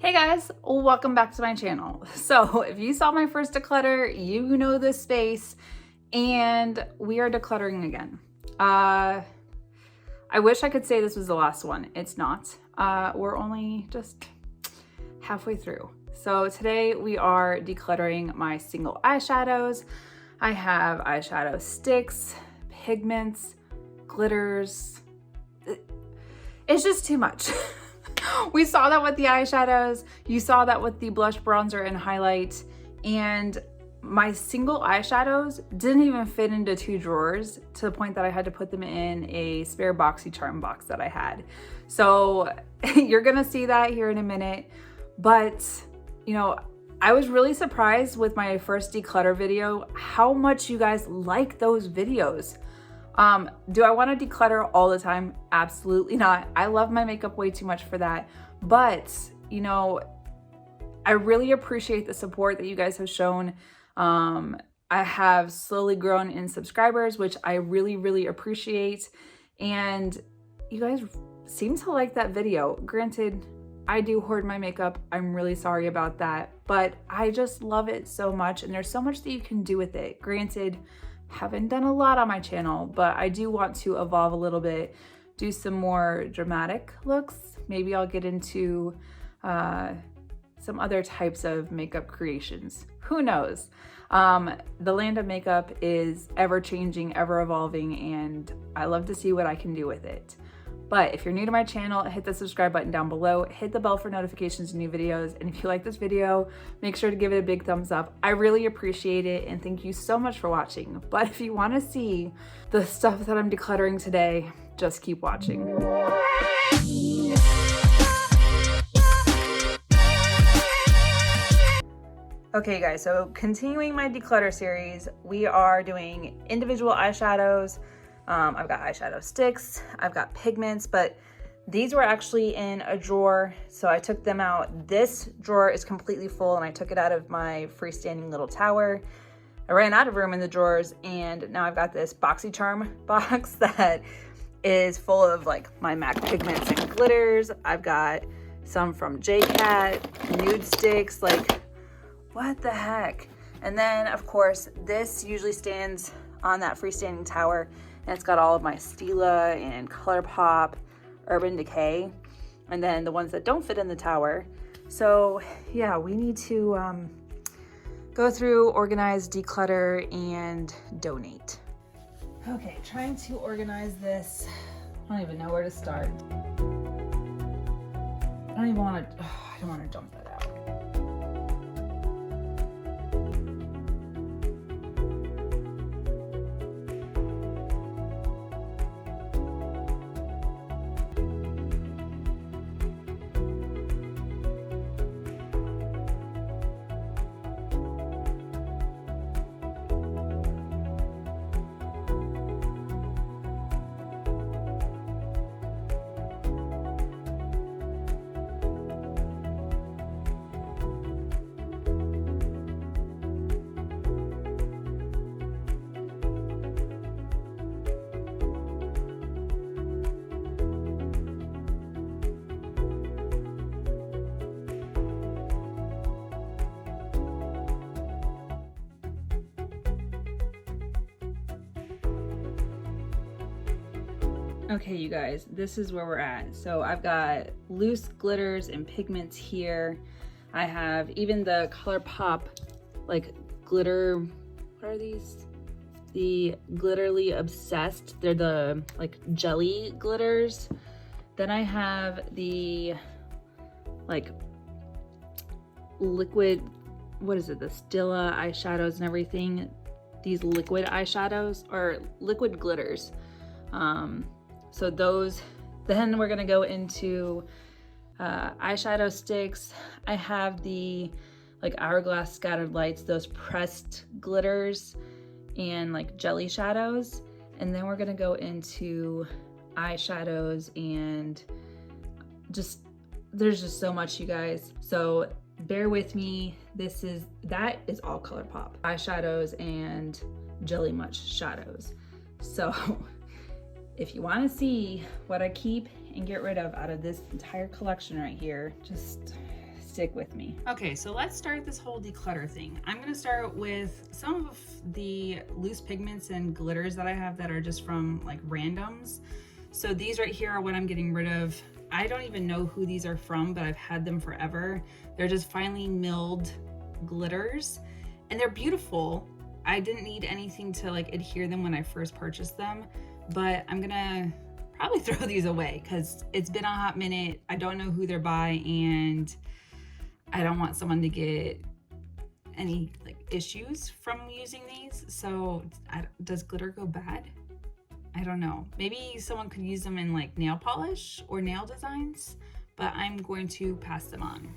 Hey guys, welcome back to my channel. So if you saw my first declutter, you know this space, and we are decluttering again. I wish I could say this was the last one. It's not. We're only just halfway through. So today we are decluttering my single eyeshadows. I have eyeshadow sticks, pigments, glitters. It's just too much. We saw that with the eyeshadows, you saw that with the blush, bronzer, and highlight, and my single eyeshadows didn't even fit into 2 drawers to the point that I had to put them in a spare BoxyCharm box that I had. So you're gonna see that here in a minute, but you know, I was really surprised with my first declutter video how much you guys like those videos. Do I want to declutter all the time? Absolutely not. I love my makeup way too much for that. But, you know, I really appreciate the support that you guys have shown. I have slowly grown in subscribers, which I really appreciate. And you guys seem to like that video. Granted, I do hoard my makeup. I'm really sorry about that. But I just love it so much. And there's so much that you can do with it. Granted, haven't done a lot on my channel, but I do want to evolve a little bit, do some more dramatic looks. Maybe I'll get into some other types of makeup creations. Who knows? The land of makeup is ever changing, ever evolving, and I love to see what I can do with it. But if you're new to my channel, hit the subscribe button down below, hit the bell for notifications of new videos, and if you like this video, make sure to give it a big thumbs up. I really appreciate it, and thank you so much for watching. But if you want to see the stuff that I'm decluttering today, just keep watching. Okay guys, so continuing my declutter series, we are doing individual eyeshadows. I've got eyeshadow sticks, I've got pigments, but these were actually in a drawer, so I took them out. This drawer is completely full and I took it out of my freestanding little tower. I ran out of room in the drawers, and now I've got this BoxyCharm box that is full of like my MAC pigments and glitters. I've got some from JCat, nude sticks, like what the heck? And then of course, this usually stands on that freestanding tower, and it's got all of my Stila and ColourPop, Urban Decay, and then the ones that don't fit in the tower. So yeah, we need to go through, organize, declutter, and donate. Okay, trying to organize this. I don't even know where to start. I don't want to dump that out. Okay, you guys, this is where we're at. So I've got loose glitters and pigments here. I have even the ColourPop like glitter, what are these? The Glitterly Obsessed. They're the like jelly glitters. Then I have the like liquid, what is it? The Stila eyeshadows and everything. These liquid eyeshadows or liquid glitters. So those, then we're gonna go into eyeshadow sticks. I have the like Hourglass Scattered Lights, those pressed glitters and like jelly shadows. And then we're gonna go into eyeshadows, and just, there's just so much, you guys. So bear with me. That is all ColourPop eyeshadows and Jelly Much shadows. So if you want to see what I keep and get rid of out of this entire collection right here, just stick with me. Okay, so let's start this whole declutter thing. I'm gonna start with some of the loose pigments and glitters that I have that are just from like randoms. So these right here are what I'm getting rid of. I don't even know who these are from, but I've had them forever. They're just finely milled glitters and they're beautiful. I didn't need anything to like adhere them when I first purchased them, but I'm gonna probably throw these away because it's been a hot minute. I don't know who they're by and I don't want someone to get any like issues from using these. So does glitter go bad? I don't know. Maybe someone could use them in like nail polish or nail designs, but I'm going to pass them on.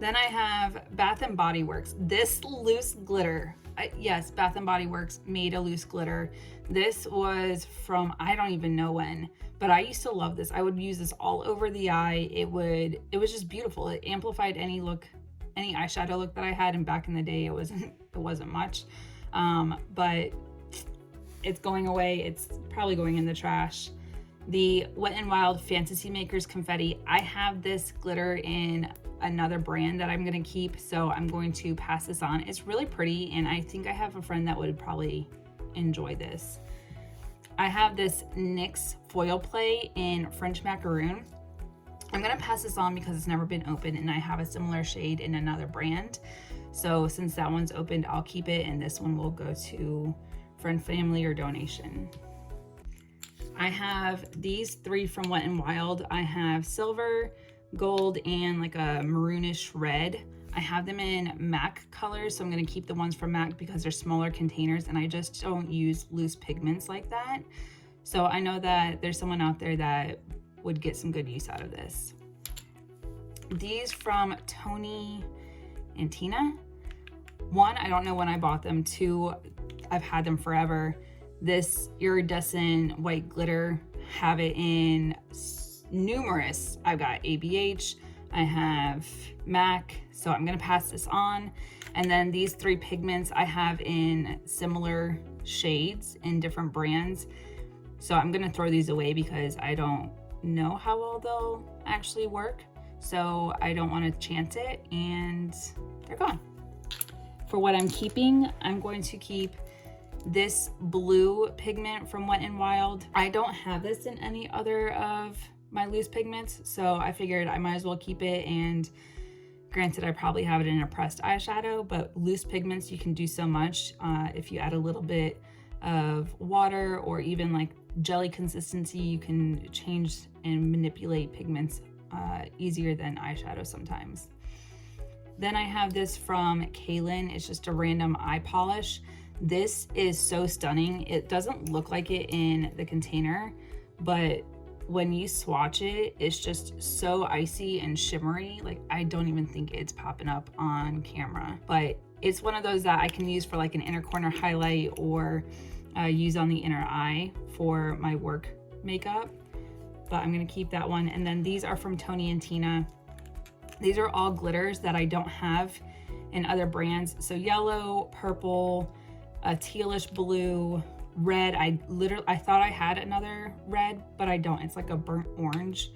Then I have Bath & Body Works. This loose glitter, yes, Bath & Body Works made a loose glitter. This was from, I don't even know when, but I used to love this. I would use this all over the eye. It was just beautiful. It amplified any look, any eyeshadow look that I had. And back in the day, it wasn't much, but it's going away. It's probably going in the trash. The Wet n Wild Fantasy Makers Confetti. I have this glitter in another brand that I'm gonna keep, so I'm going to pass this on. It's really pretty, and I think I have a friend that would probably enjoy this. I have this NYX Foil Play in French Macaroon. I'm gonna pass this on because it's never been opened, and I have a similar shade in another brand. So since that one's opened, I'll keep it, and this one will go to friend, family, or donation. I have these three from Wet n Wild. I have silver, gold, and like a maroonish red. I have them in MAC colors, so I'm going to keep the ones from MAC because they're smaller containers and I just don't use loose pigments like that. So I know that there's someone out there that would get some good use out of this. These from Tony and Tina. One, I don't know when I bought them. Two, I've had them forever. This iridescent white glitter, have it in numerous. I've got ABH, I have MAC, so I'm gonna pass this on. And then these three pigments I have in similar shades in different brands. So I'm gonna throw these away because I don't know how well they'll actually work. So I don't wanna chance it and they're gone. For what I'm keeping, I'm going to keep this blue pigment from Wet n Wild. I don't have this in any other of my loose pigments, so I figured I might as well keep it. And granted, I probably have it in a pressed eyeshadow, but loose pigments, you can do so much if you add a little bit of water or even like jelly consistency. You can change and manipulate pigments easier than eyeshadow sometimes. Then I have this from Kaylin. It's just a random eye polish. This is so stunning. It doesn't look like it in the container, but when you swatch it, it's just so icy and shimmery. Like I don't even think it's popping up on camera, but it's one of those that I can use for like an inner corner highlight or use on the inner eye for my work makeup. But I'm gonna keep that one. And then these are from Tony and Tina. These are all glitters that I don't have in other brands. So yellow, purple, a tealish blue, red. I thought I had another red, but I don't. It's like a burnt orange,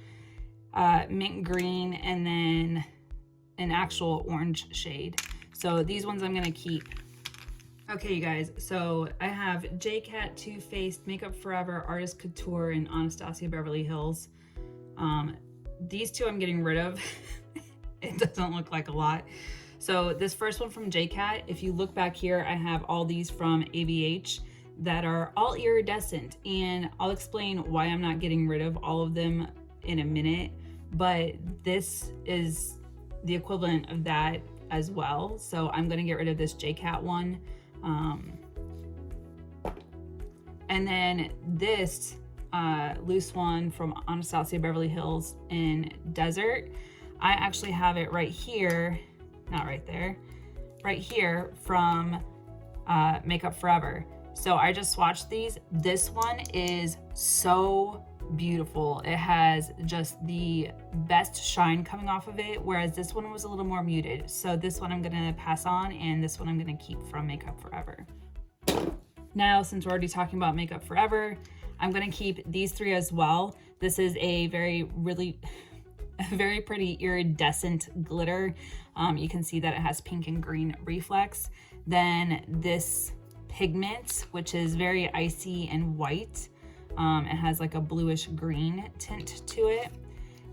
mint green, and then an actual orange shade. So these ones I'm gonna keep. Okay, you guys, so I have JCat, Too Faced, Makeup Forever, Artist Couture, and Anastasia Beverly Hills. These two I'm getting rid of. It doesn't look like a lot. So this first one from JCat, if you look back here, I have all these from ABH that are all iridescent, and I'll explain why I'm not getting rid of all of them in a minute, but this is the equivalent of that as well. So I'm gonna get rid of this JCat one. And then this loose one from Anastasia Beverly Hills in Desert. I actually have it right here, not right there, right here from Makeup Forever. So I just swatched these. This one is so beautiful. It has just the best shine coming off of it, whereas this one was a little more muted. So this one I'm gonna pass on, and this one I'm gonna keep from Makeup Forever. Now, since we're already talking about Makeup Forever, I'm gonna keep these three as well. This is a very pretty iridescent glitter. You can see that it has pink and green reflex. Then this Pigments, which is very icy and white. It has like a bluish green tint to it.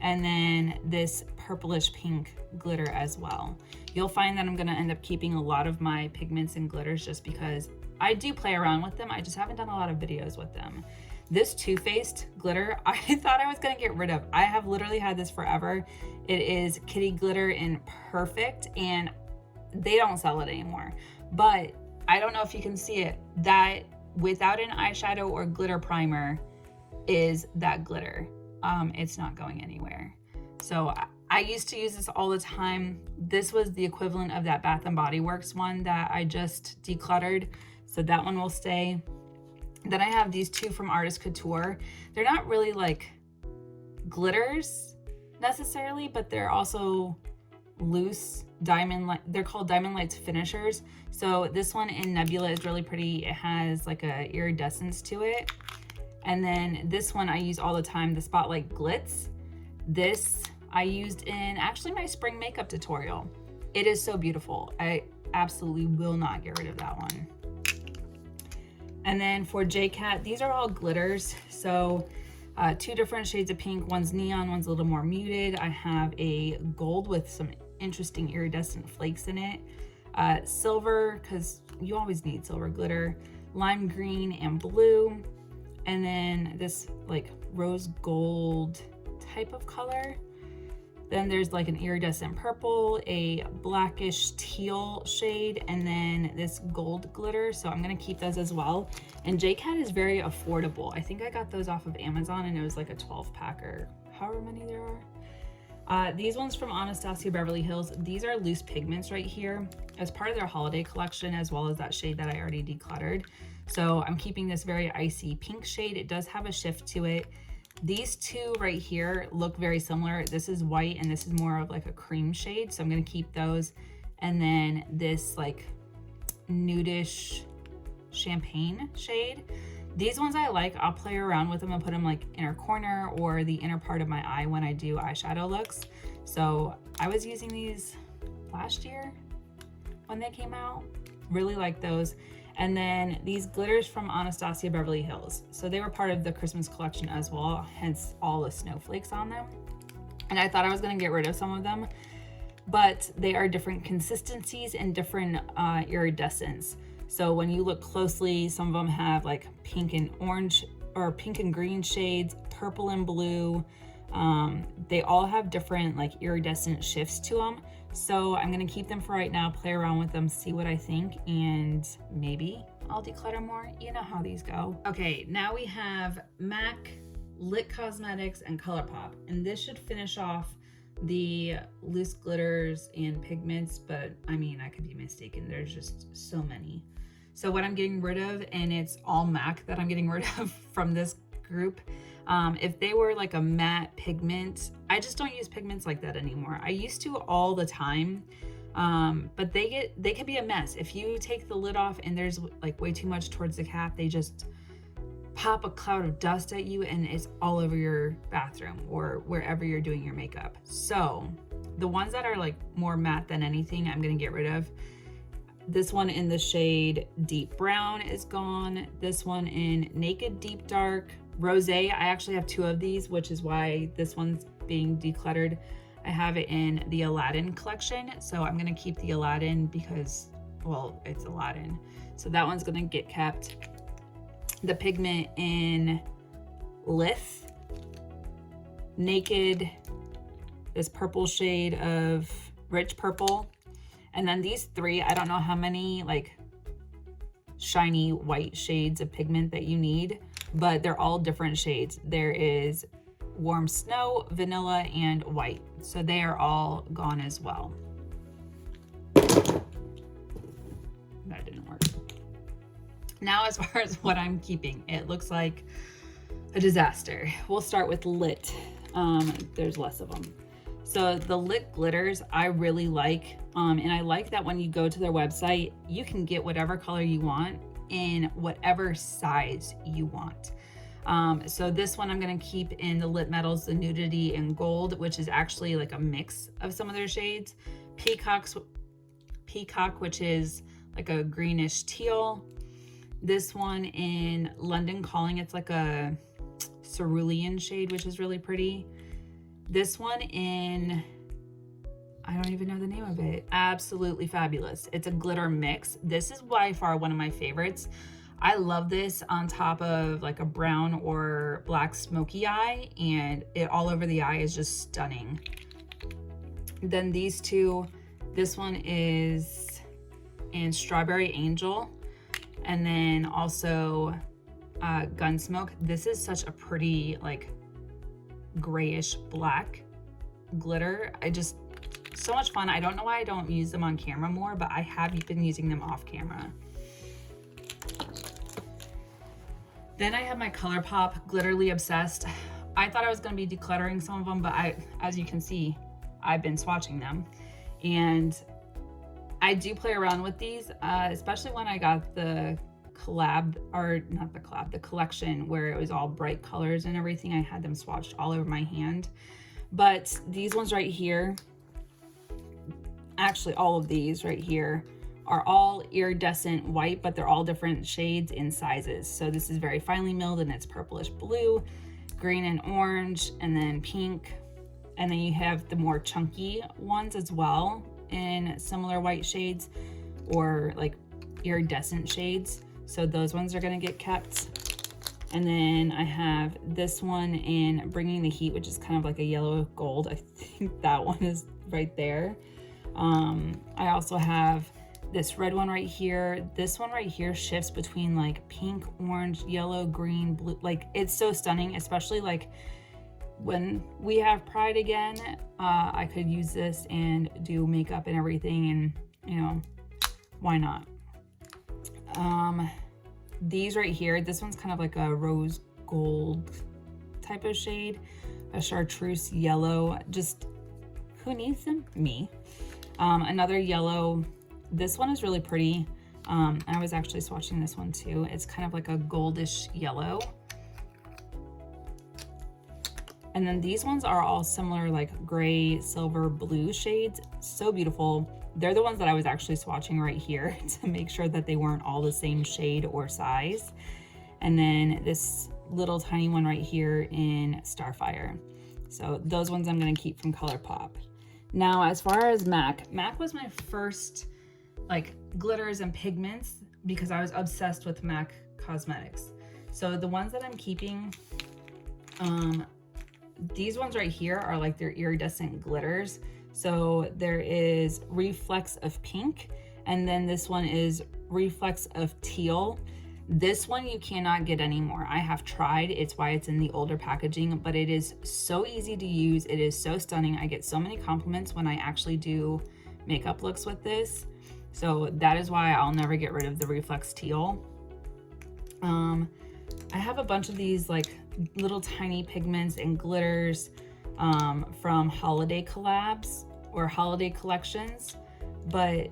And then this purplish pink glitter as well. You'll find that I'm gonna end up keeping a lot of my pigments and glitters just because I do play around with them. I just haven't done a lot of videos with them. This Too Faced glitter, I thought I was gonna get rid of. I have literally had this forever. It is Kitty Glitter in Perfect, and they don't sell it anymore. But I don't know if you can see it, that without an eyeshadow or glitter primer is that glitter. It's not going anywhere. So I used to use this all the time. This was the equivalent of that Bath & Body Works one that I just decluttered. So that one will stay. Then I have these two from Artist Couture. They're not really like glitters necessarily, but they're also loose diamond light. They're called Diamond Lights Finishers. So this one in Nebula is really pretty. It has like a iridescence to it. And then this one I use all the time, the Spotlight Glitz. This I used in actually my spring makeup tutorial. It is so beautiful. I absolutely will not get rid of that one. And then for JCat, these are all glitters. So two different shades of pink. One's neon, one's a little more muted. I have a gold with some interesting iridescent flakes in it. Silver, because you always need silver glitter. Lime green and blue. And then this like rose gold type of color. Then there's like an iridescent purple, a blackish teal shade, and then this gold glitter. So I'm gonna keep those as well. And JCat is very affordable. I think I got those off of Amazon and it was like a 12-pack or however many there are. These ones from Anastasia Beverly Hills, these are loose pigments right here as part of their holiday collection, as well as that shade that I already decluttered. So I'm keeping this very icy pink shade. It does have a shift to it. These two right here look very similar. This is white and this is more of like a cream shade. So I'm gonna keep those. And then this like nudish champagne shade. These ones I like. I'll play around with them and put them like inner corner or the inner part of my eye when I do eyeshadow looks. So I was using these last year when they came out. Really like those. And then these glitters from Anastasia Beverly Hills. So they were part of the Christmas collection as well, hence all the snowflakes on them. And I thought I was gonna get rid of some of them, but they are different consistencies and different iridescence. So when you look closely, some of them have like pink and orange or pink and green shades, purple and blue. They all have different like iridescent shifts to them. So I'm gonna keep them for right now, play around with them, see what I think, and maybe I'll declutter more. You know how these go. Okay, now we have MAC, Lit Cosmetics, and ColourPop. And this should finish off the loose glitters and pigments, but I mean, I could be mistaken. There's just so many. So what I'm getting rid of, and it's all MAC that I'm getting rid of from this group. If they were like a matte pigment, I just don't use pigments like that anymore. I used to all the time, but they can be a mess. If you take the lid off and there's like way too much towards the cap, they just pop a cloud of dust at you and it's all over your bathroom or wherever you're doing your makeup. So the ones that are like more matte than anything, I'm gonna get rid of. This one in the shade Deep Brown is gone. This one in Naked Deep Dark. Rosé, I actually have two of these, which is why this one's being decluttered. I have it in the Aladdin collection, so I'm gonna keep the Aladdin because, well, it's Aladdin. So that one's gonna get kept. The pigment in Lith, Naked, this purple shade of Rich Purple. And then these three, I don't know how many like shiny white shades of pigment that you need, but they're all different shades. There is Warm Snow, Vanilla, and White. So they are all gone as well. That didn't work. Now as far as what I'm keeping, it looks like a disaster. We'll start with Lit. There's less of them. So the Lit glitters I really like, and I like that when you go to their website, you can get whatever color you want in whatever size you want. So this one I'm gonna keep in the Lit Metals, the Nudity and Gold, which is actually like a mix of some of their shades. Peacock, which is like a greenish teal. This one in London Calling, it's like a cerulean shade, which is really pretty. This one in, I don't even know the name of it. Absolutely fabulous. It's a glitter mix. This is by far one of my favorites. I love this on top of like a brown or black smoky eye, and it all over the eye is just stunning. Then these two, this one is in Strawberry Angel, and then also Gunsmoke. This is such a pretty like grayish black glitter. So much fun. I don't know why I don't use them on camera more, but I have been using them off camera. Then I have my ColourPop Glitterly Obsessed. I thought I was going to be decluttering some of them, but as you can see, I've been swatching them. And I do play around with these, especially when I got the collab, or not the collab, the collection where it was all bright colors and everything. I had them swatched all over my hand. But these ones right here, actually all of these right here, are all iridescent white, but they're all different shades and sizes. So this is very finely milled and it's purplish blue, green and orange, and then pink. And then you have the more chunky ones as well in similar white shades or like iridescent shades. So those ones are gonna get kept. And then I have this one in Bringing the Heat, which is kind of like a yellow gold. I think that one is right there. I also have this red one right here. This one right here shifts between like pink, orange, yellow, green, blue. Like it's so stunning, especially like when we have Pride again. I could use this and do makeup and everything, and you know, why not? These right here, this one's kind of like a rose gold type of shade, a chartreuse yellow. Just who needs them? Me. Another yellow. This one is really pretty. I was actually swatching this one too. It's kind of like a goldish yellow. And then these ones are all similar, like gray, silver, blue shades. So beautiful. They're the ones that I was actually swatching right here to make sure that they weren't all the same shade or size. And then this little tiny one right here in Starfire. So those ones I'm gonna keep from ColourPop. Now, as far as MAC was my first like glitters and pigments because I was obsessed with MAC cosmetics. So the ones that I'm keeping, these ones right here are like their iridescent glitters. So there is Reflex of Pink, and then this one is Reflex of Teal. This one you cannot get anymore. I have tried, it's why it's in the older packaging, but it is so easy to use. It is so stunning. I get so many compliments when I actually do makeup looks with this. So that is why I'll never get rid of the Reflex Teal. I have a bunch of these like little tiny pigments and glitters from holiday collabs or holiday collections, but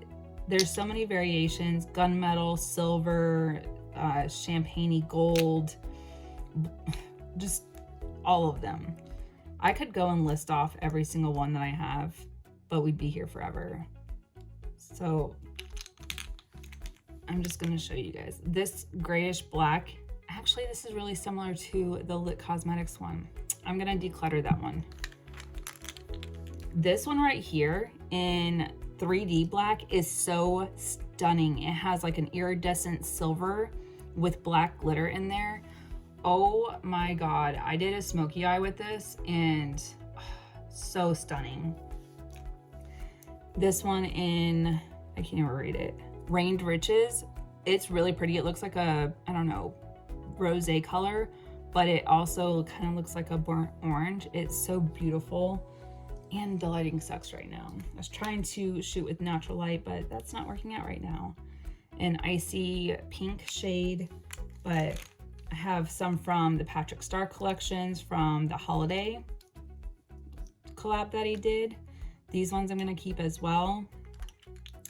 there's so many variations: gunmetal, silver, champagne gold, just all of them. I could go and list off every single one that I have, but we'd be here forever. So I'm just gonna show you guys this grayish black. Actually, this is really similar to the Lit Cosmetics one. I'm gonna declutter that one. This one right here in 3D black is so stunning. It has like an iridescent silver with black glitter in there. Oh my God, I did a smoky eye with this and so stunning. This one in, I can't even read it, Rained Riches. It's really pretty. It looks like a, I don't know, rosé color, but it also kind of looks like a burnt orange. It's so beautiful, and the lighting sucks right now. I was trying to shoot with natural light, but that's not working out right now. An icy pink shade, but I have some from the Patrick Star collections from the holiday collab that he did. These ones I'm gonna keep as well.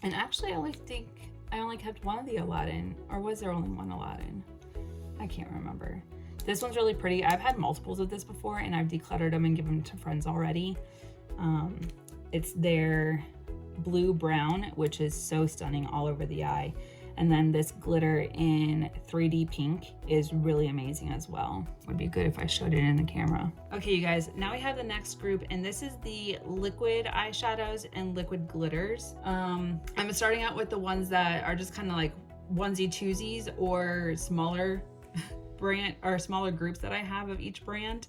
And actually, I think I only kept one of the Aladdin, or was there only one Aladdin? I can't remember. This one's really pretty. I've had multiples of this before and I've decluttered them and given them to friends already. It's their blue brown, which is so stunning all over the eye. And then this glitter in 3D pink is really amazing as well. Would be good if I showed it in the camera. Okay, you guys, now we have the next group, and this is the liquid eyeshadows and liquid glitters. I'm starting out with the ones that are just kind of like onesie twosies or smaller brand or smaller groups that I have of each brand.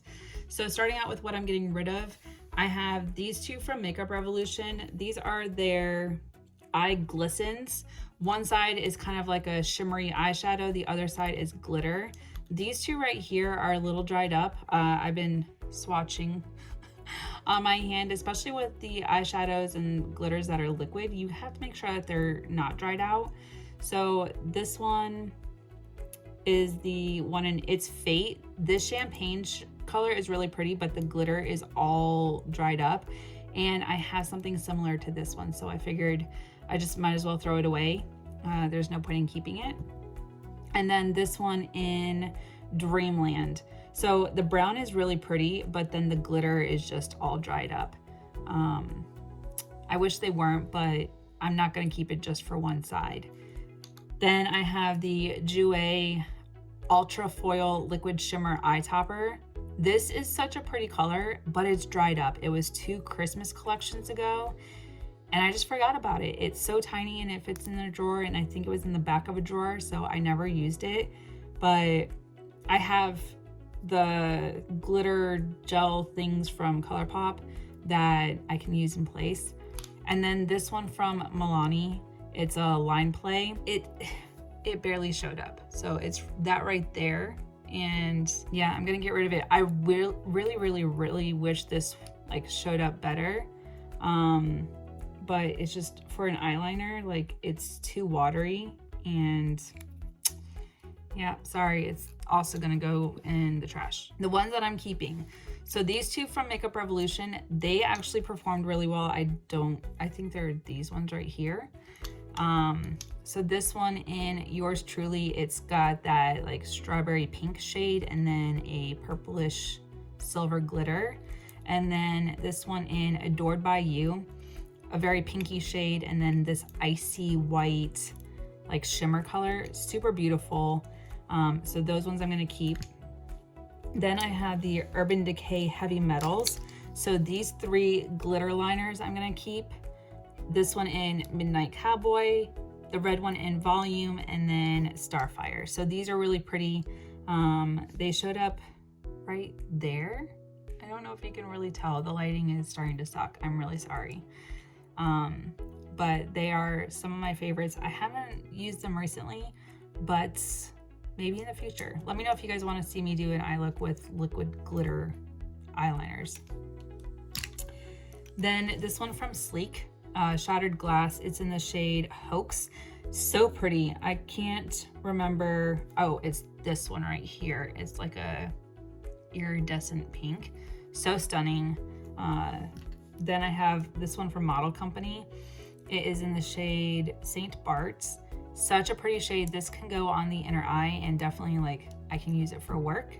So starting out with what I'm getting rid of, I have these two from Makeup Revolution. These are their eye glistens. One side is kind of like a shimmery eyeshadow, the other side is glitter. These two right here are a little dried up. I've been swatching on my hand, especially with the eyeshadows and glitters that are liquid. You have to make sure that they're not dried out. So this one is the one in It's Fate. This champagne color is really pretty, but the glitter is all dried up. And I have something similar to this one, so I figured I just might as well throw it away. There's no point in keeping it. And then this one in Dreamland. So the brown is really pretty, but then the glitter is just all dried up. I wish they weren't, but I'm not gonna keep it just for one side. Then I have the Jouer Ultra Foil Liquid Shimmer Eye Topper. This is such a pretty color, but it's dried up. It was 2 Christmas collections ago, and I just forgot about it. It's so tiny and it fits in a drawer, and I think it was in the back of a drawer, so I never used it. But I have the glitter gel things from ColourPop that I can use in place. And then this one from Milani, it's a line play. It barely showed up, so it's that right there. And yeah, I'm gonna get rid of it. I will really wish this like showed up better, but it's just for an eyeliner, like it's too watery. And yeah, sorry, it's also gonna go in the trash. The ones that I'm keeping, so these two from Makeup Revolution, they actually performed really well. I think they're these ones right here. So this one in Yours Truly, it's got that like strawberry pink shade and then a purplish silver glitter. And then this one in Adored by You, a very pinky shade, and then this icy white like shimmer color, super beautiful. So those ones I'm gonna keep. Then I have the Urban Decay Heavy Metals. So these 3 glitter liners I'm gonna keep. This one in Midnight Cowboy, the red one in Volume, and then Starfire. So these are really pretty. They showed up right there. I don't know if you can really tell. The lighting is starting to suck. I'm really sorry. But they are some of my favorites. I haven't used them recently, but maybe in the future. Let me know if you guys want to see me do an eye look with liquid glitter eyeliners. Then this one from Sleek, Shattered Glass. It's in the shade Hoax. So pretty. I can't remember. Oh, it's this one right here. It's like a iridescent pink. So stunning. Then I have this one from Model Company. It is in the shade Saint Bart's. Such a pretty shade. This can go on the inner eye, and definitely like I can use it for work.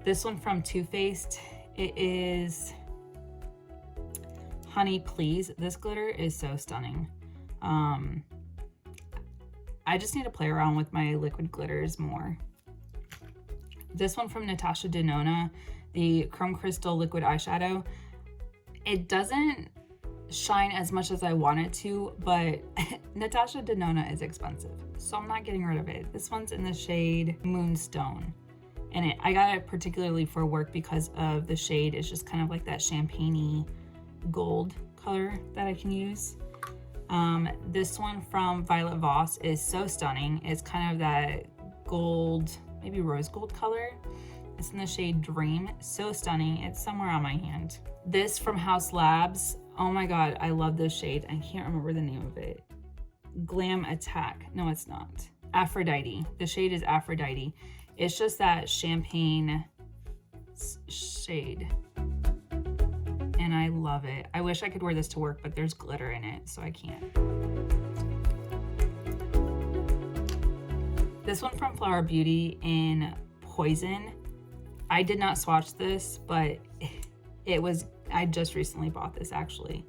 This one from Too Faced. It is Honey Please. This glitter is so stunning. I just need to play around with my liquid glitters more. This one from Natasha Denona, the Chrome Crystal Liquid Eyeshadow. It doesn't shine as much as I want it to, but Natasha Denona is expensive, so I'm not getting rid of it. This one's in the shade Moonstone, and I got it particularly for work because of the shade. It's just kind of like that champagne-y gold color that I can use. This one from Violet Voss is so stunning. It's kind of that gold, maybe rose gold color. It's in the shade Dream. So stunning. It's somewhere on my hand. This from House Labs. Oh my god, I love this shade. I can't remember the name of it. Glam Attack. No, it's not. Aphrodite. The shade is Aphrodite. It's just that champagne shade. And I love it. I wish I could wear this to work, but there's glitter in it, so I can't. This one from Flower Beauty in Poison. I did not swatch this, but I just recently bought this actually.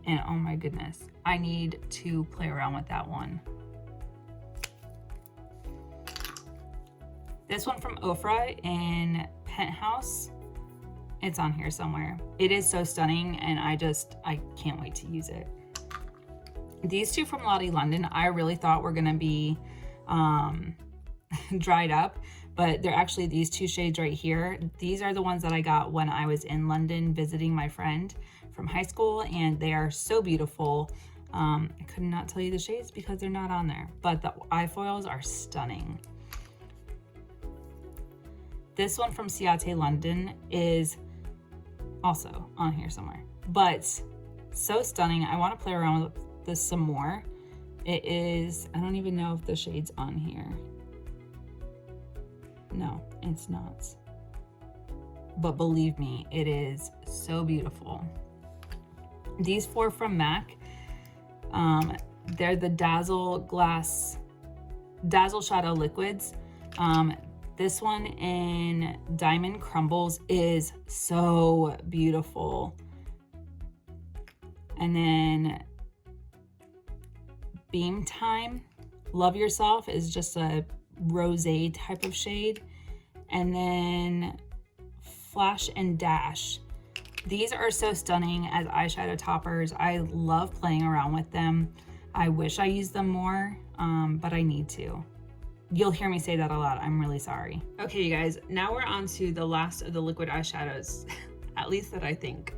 And oh my goodness, I need to play around with that one. This one from Ofra in Penthouse. It's on here somewhere. It is so stunning, and I can't wait to use it. These two from Lottie London, I really thought were gonna be dried up, but they're actually these two shades right here. These are the ones that I got when I was in London visiting my friend from high school, and they are so beautiful. I could not tell you the shades because they're not on there, but the eye foils are stunning. This one from Ciate London is also on here somewhere, but so stunning. I want to play around with this some more. It is, I don't even know if the shade's on here. No, it's not. But believe me, it is so beautiful. These four from MAC, they're the Dazzle Shadow Liquids. This one in Diamond Crumbles is so beautiful. And then Beam Time, Love Yourself is just a rosé type of shade. And then Flash and Dash. These are so stunning as eyeshadow toppers. I love playing around with them. I wish I used them more, but I need to. You'll hear me say that a lot. I'm really sorry. Okay, you guys, now we're on to the last of the liquid eyeshadows, at least that I think.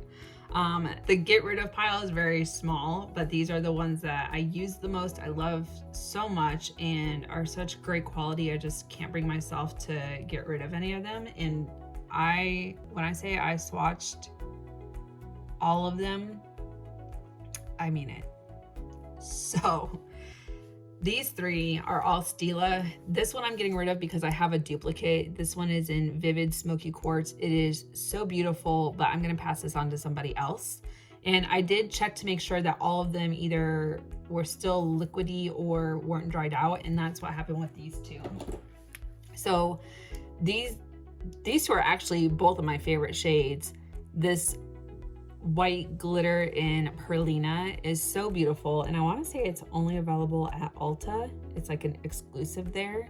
The get rid of pile is very small, but these are the ones that I use the most. I love so much and are such great quality. I just can't bring myself to get rid of any of them. And when I say I swatched all of them, I mean it. So these three are all Stila. This one I'm getting rid of because I have a duplicate. This one is in Vivid Smoky Quartz. It is so beautiful, but I'm gonna pass this on to somebody else. And I did check to make sure that all of them either were still liquidy or weren't dried out, and that's what happened with these two. So these two are actually both of my favorite shades. This white glitter in Perlina is so beautiful, and I want to say it's only available at Ulta. It's like an exclusive there.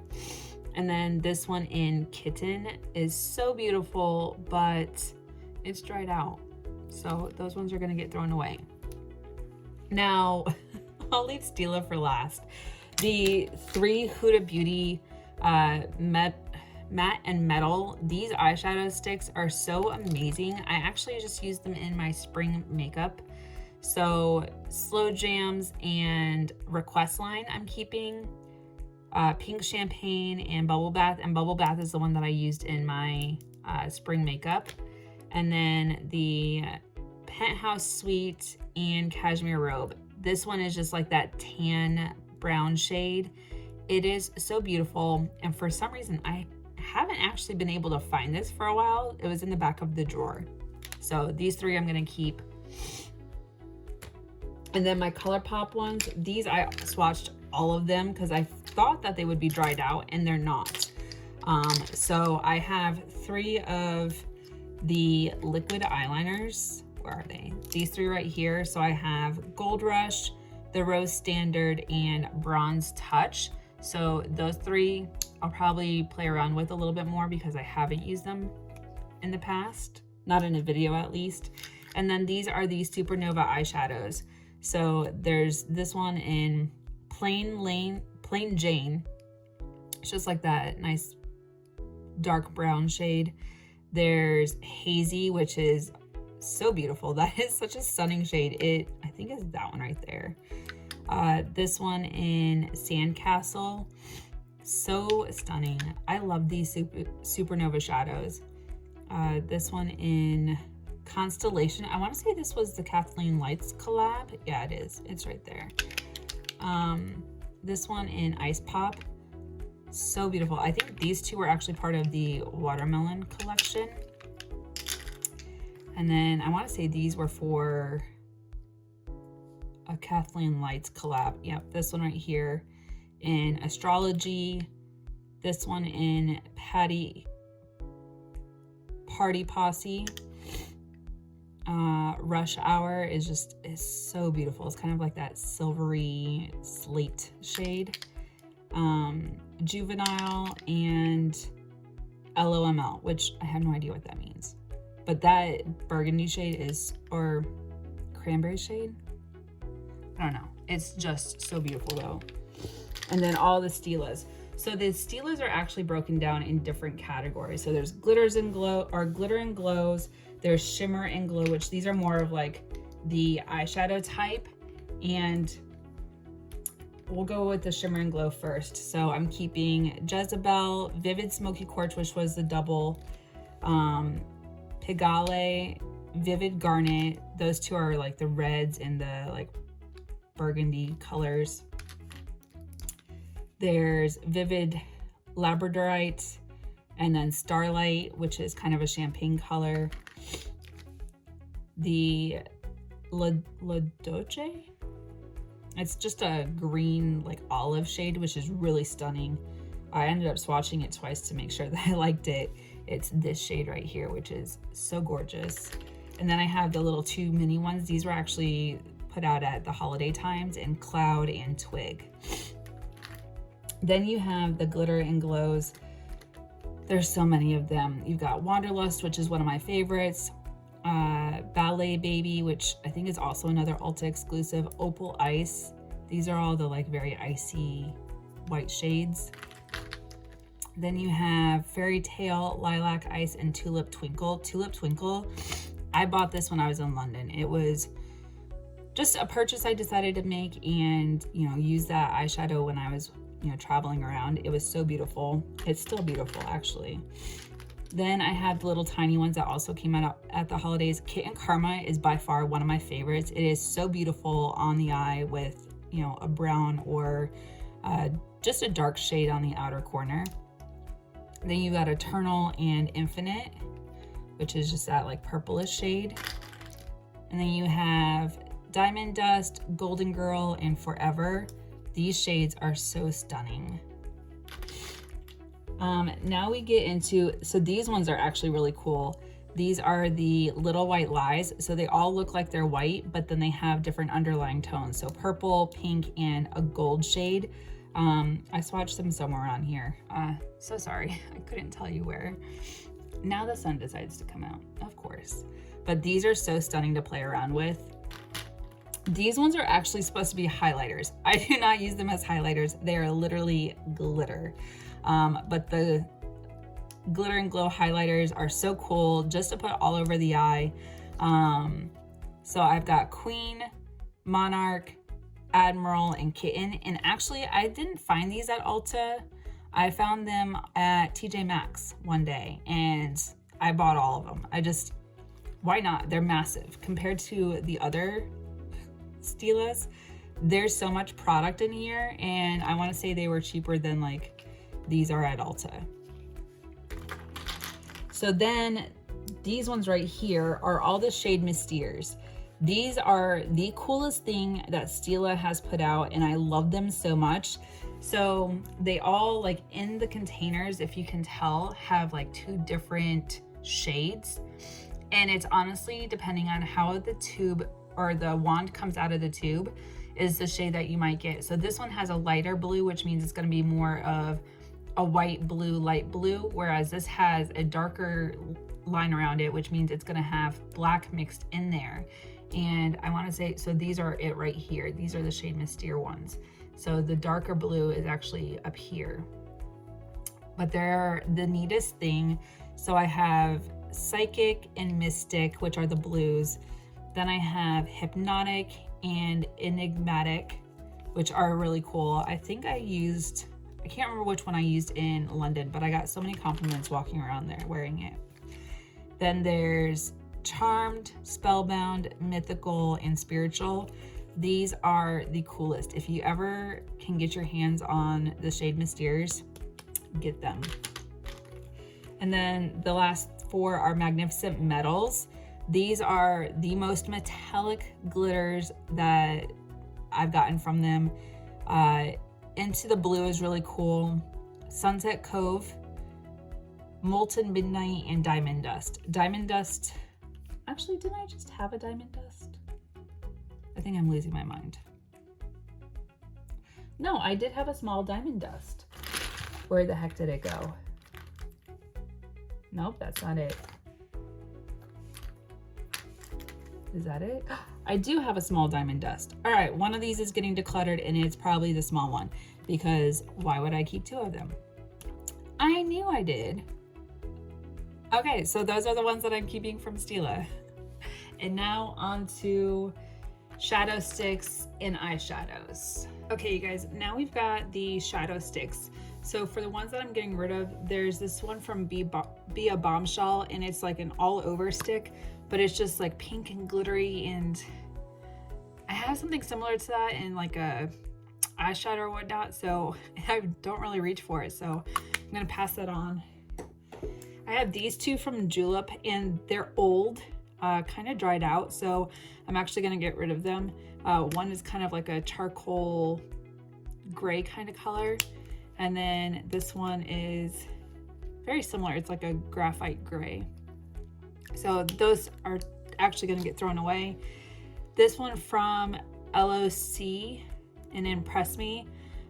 And then this one in Kitten is so beautiful, but it's dried out, so those ones are going to get thrown away. Now I'll leave Stila for last. The three Huda Beauty Matte and Metal, these eyeshadow sticks are so amazing. I actually just use them in my spring makeup. So Slow Jams and Request line I'm keeping. Pink Champagne and Bubble Bath. And Bubble Bath is the one that I used in my spring makeup. And then the Penthouse Suite and Cashmere Robe. This one is just like that tan brown shade. It is so beautiful. And for some reason, I haven't actually been able to find this for a while. It was in the back of the drawer. So these three I'm gonna keep. And then my ColourPop ones, these I swatched all of them because I thought that they would be dried out, and they're not. So I have three of the liquid eyeliners. Where are they? These three right here. So I have Gold Rush, the Rose Standard, and Bronze Touch. So those three I'll probably play around with a little bit more because I haven't used them in the past, not in a video at least. And then these are the Supernova eyeshadows. So there's this one in Plain Jane. It's just like that nice dark brown shade. There's Hazy, which is so beautiful. That is such a stunning shade. I think is that one right there. This one in Sandcastle. So stunning. I love these Supernova shadows. This one in Constellation. I want to say this was the Kathleen Lights collab. Yeah, it is. It's right there. This one in Ice Pop. So beautiful. I think these two were actually part of the Watermelon collection. And then I want to say these were for a Kathleen Lights collab. Yep, this one right here in Astrology, this one in Party Posse. Rush Hour is so beautiful. It's kind of like that silvery slate shade. Juvenile and LOML, which I have no idea what that means. But that burgundy shade or cranberry shade, I don't know. It's just so beautiful though. And then all the Stilas. So the Stilas are actually broken down in different categories. So there's glitter and glows. There's shimmer and glow, which these are more of like the eyeshadow type. And we'll go with the shimmer and glow first. So I'm keeping Jezebel, Vivid Smoky Quartz, which was the double, Pigale, Vivid Garnet. Those two are like the reds and the like burgundy colors. There's Vivid Labradorite, and then Starlight, which is kind of a champagne color. The La Doce, it's just a green like olive shade, which is really stunning. I ended up swatching it twice to make sure that I liked it. It's this shade right here, which is so gorgeous. And then I have the little two mini ones. These were actually put out at the holiday times in Cloud and Twig. Then you have the glitter and glows. There's so many of them. You've got Wanderlust, which is one of my favorites. Ballet Baby, which I think is also another Ulta exclusive. Opal Ice. These are all the like very icy white shades. Then you have Fairy Tale, Lilac Ice, and Tulip Twinkle. Tulip Twinkle, I bought this when I was in London. It was just a purchase I decided to make and, use that eyeshadow when I was, traveling around. It was so beautiful. It's still beautiful, actually. Then I had the little tiny ones that also came out at the holidays. Kitten Karma is by far one of my favorites. It is so beautiful on the eye with, a brown or just a dark shade on the outer corner. Then you got Eternal and Infinite, which is just that like purplish shade. And then you have Diamond Dust, Golden Girl, and Forever. These shades are so stunning. Now we get into, so these ones are actually really cool. These are the Little White Lies. So they all look like they're white, but then they have different underlying tones. So purple, pink, and a gold shade. I swatched them somewhere on here. So sorry, I couldn't tell you where. Now the sun decides to come out, of course. But these are so stunning to play around with. These ones are actually supposed to be highlighters. I do not use them as highlighters. They are literally glitter. But the glitter and glow highlighters are so cool just to put all over the eye. So I've got Queen, Monarch, Admiral, and Kitten. And actually, I didn't find these at Ulta. I found them at TJ Maxx one day and I bought all of them. Why not? They're massive compared to the other Stilas. There's so much product in here, and I want to say they were cheaper than like these are at Ulta. So then these ones right here are all the Shade Mysteres. These are the coolest thing that Stila has put out, and I love them so much. So they all, like in the containers, if you can tell, have like two different shades. And it's honestly depending on how the tube or the wand comes out of the tube is the shade that you might get. So this one has a lighter blue, which means it's going to be more of a white blue, light blue, whereas this has a darker line around it, which means it's going to have black mixed in there. And I want to say, so these are it right here. These are the Shade Mystere ones. So the darker blue is actually up here. But they're the neatest thing. So I have Psychic and Mystic, which are the blues. Then I have Hypnotic and Enigmatic, which are really cool. I think I can't remember which one I used in London, but I got so many compliments walking around there wearing it. Then there's Charmed, Spellbound, Mythical, and Spiritual. These are the coolest. If you ever can get your hands on the Shade Mysteres, get them. And then the last four are Magnificent Metals. These are the most metallic glitters that I've gotten from them. Into the Blue is really cool. Sunset Cove, Molten Midnight, and Diamond Dust. Diamond Dust, actually, didn't I just have a Diamond Dust? I think I'm losing my mind. No, I did have a small Diamond Dust. Where the heck did it go? Nope, that's not it. Is that it? I do have a small Diamond Dust. All right, one of these is getting decluttered and it's probably the small one because why would I keep two of them? I knew I did. Okay, so those are the ones that I'm keeping from Stila. And now on to shadow sticks and eyeshadows. Okay, you guys, now we've got the shadow sticks. So for the ones that I'm getting rid of, there's this one from Be a Bombshell, and it's like an all over stick, but it's just like pink and glittery, and I have something similar to that in like a eyeshadow or whatnot, so I don't really reach for it, so I'm gonna pass that on. I have these two from Julep, and they're old, kind of dried out, so I'm actually gonna get rid of them. One is kind of like a charcoal gray kind of color, and then this one is very similar. It's like a graphite gray. So those are actually gonna get thrown away. This one from LOC and Impress Me.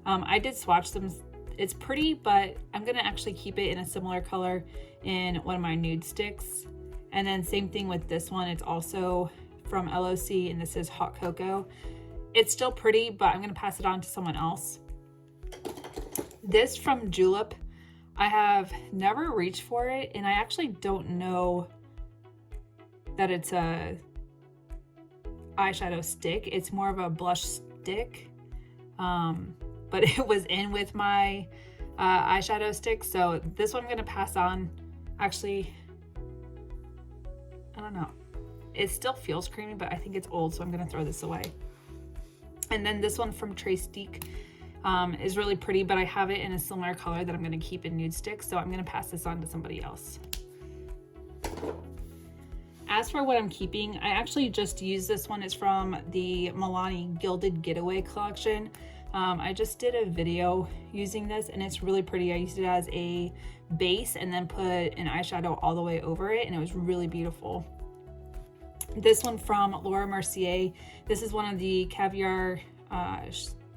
I did swatch them. It's pretty, but I'm gonna actually keep it in a similar color in one of my nude sticks. And then same thing with this one. It's also from LOC, and this is Hot Cocoa. It's still pretty, but I'm gonna pass it on to someone else. This from Julep, I have never reached for it, and I actually don't know that it's a eyeshadow stick. It's more of a blush stick, but it was in with my eyeshadow stick, so this one I'm gonna pass on. Actually, I don't know. It still feels creamy, but I think it's old, so I'm gonna throw this away. And then this one from Tracetique is really pretty, but I have it in a similar color that I'm gonna keep in nude sticks, so I'm gonna pass this on to somebody else. As for what I'm keeping, I actually just used this one. It's from the Milani Gilded Getaway collection. I just did a video using this, and it's really pretty. I used it as a base and then put an eyeshadow all the way over it, and it was really beautiful. This one from Laura Mercier. This is one of the Caviar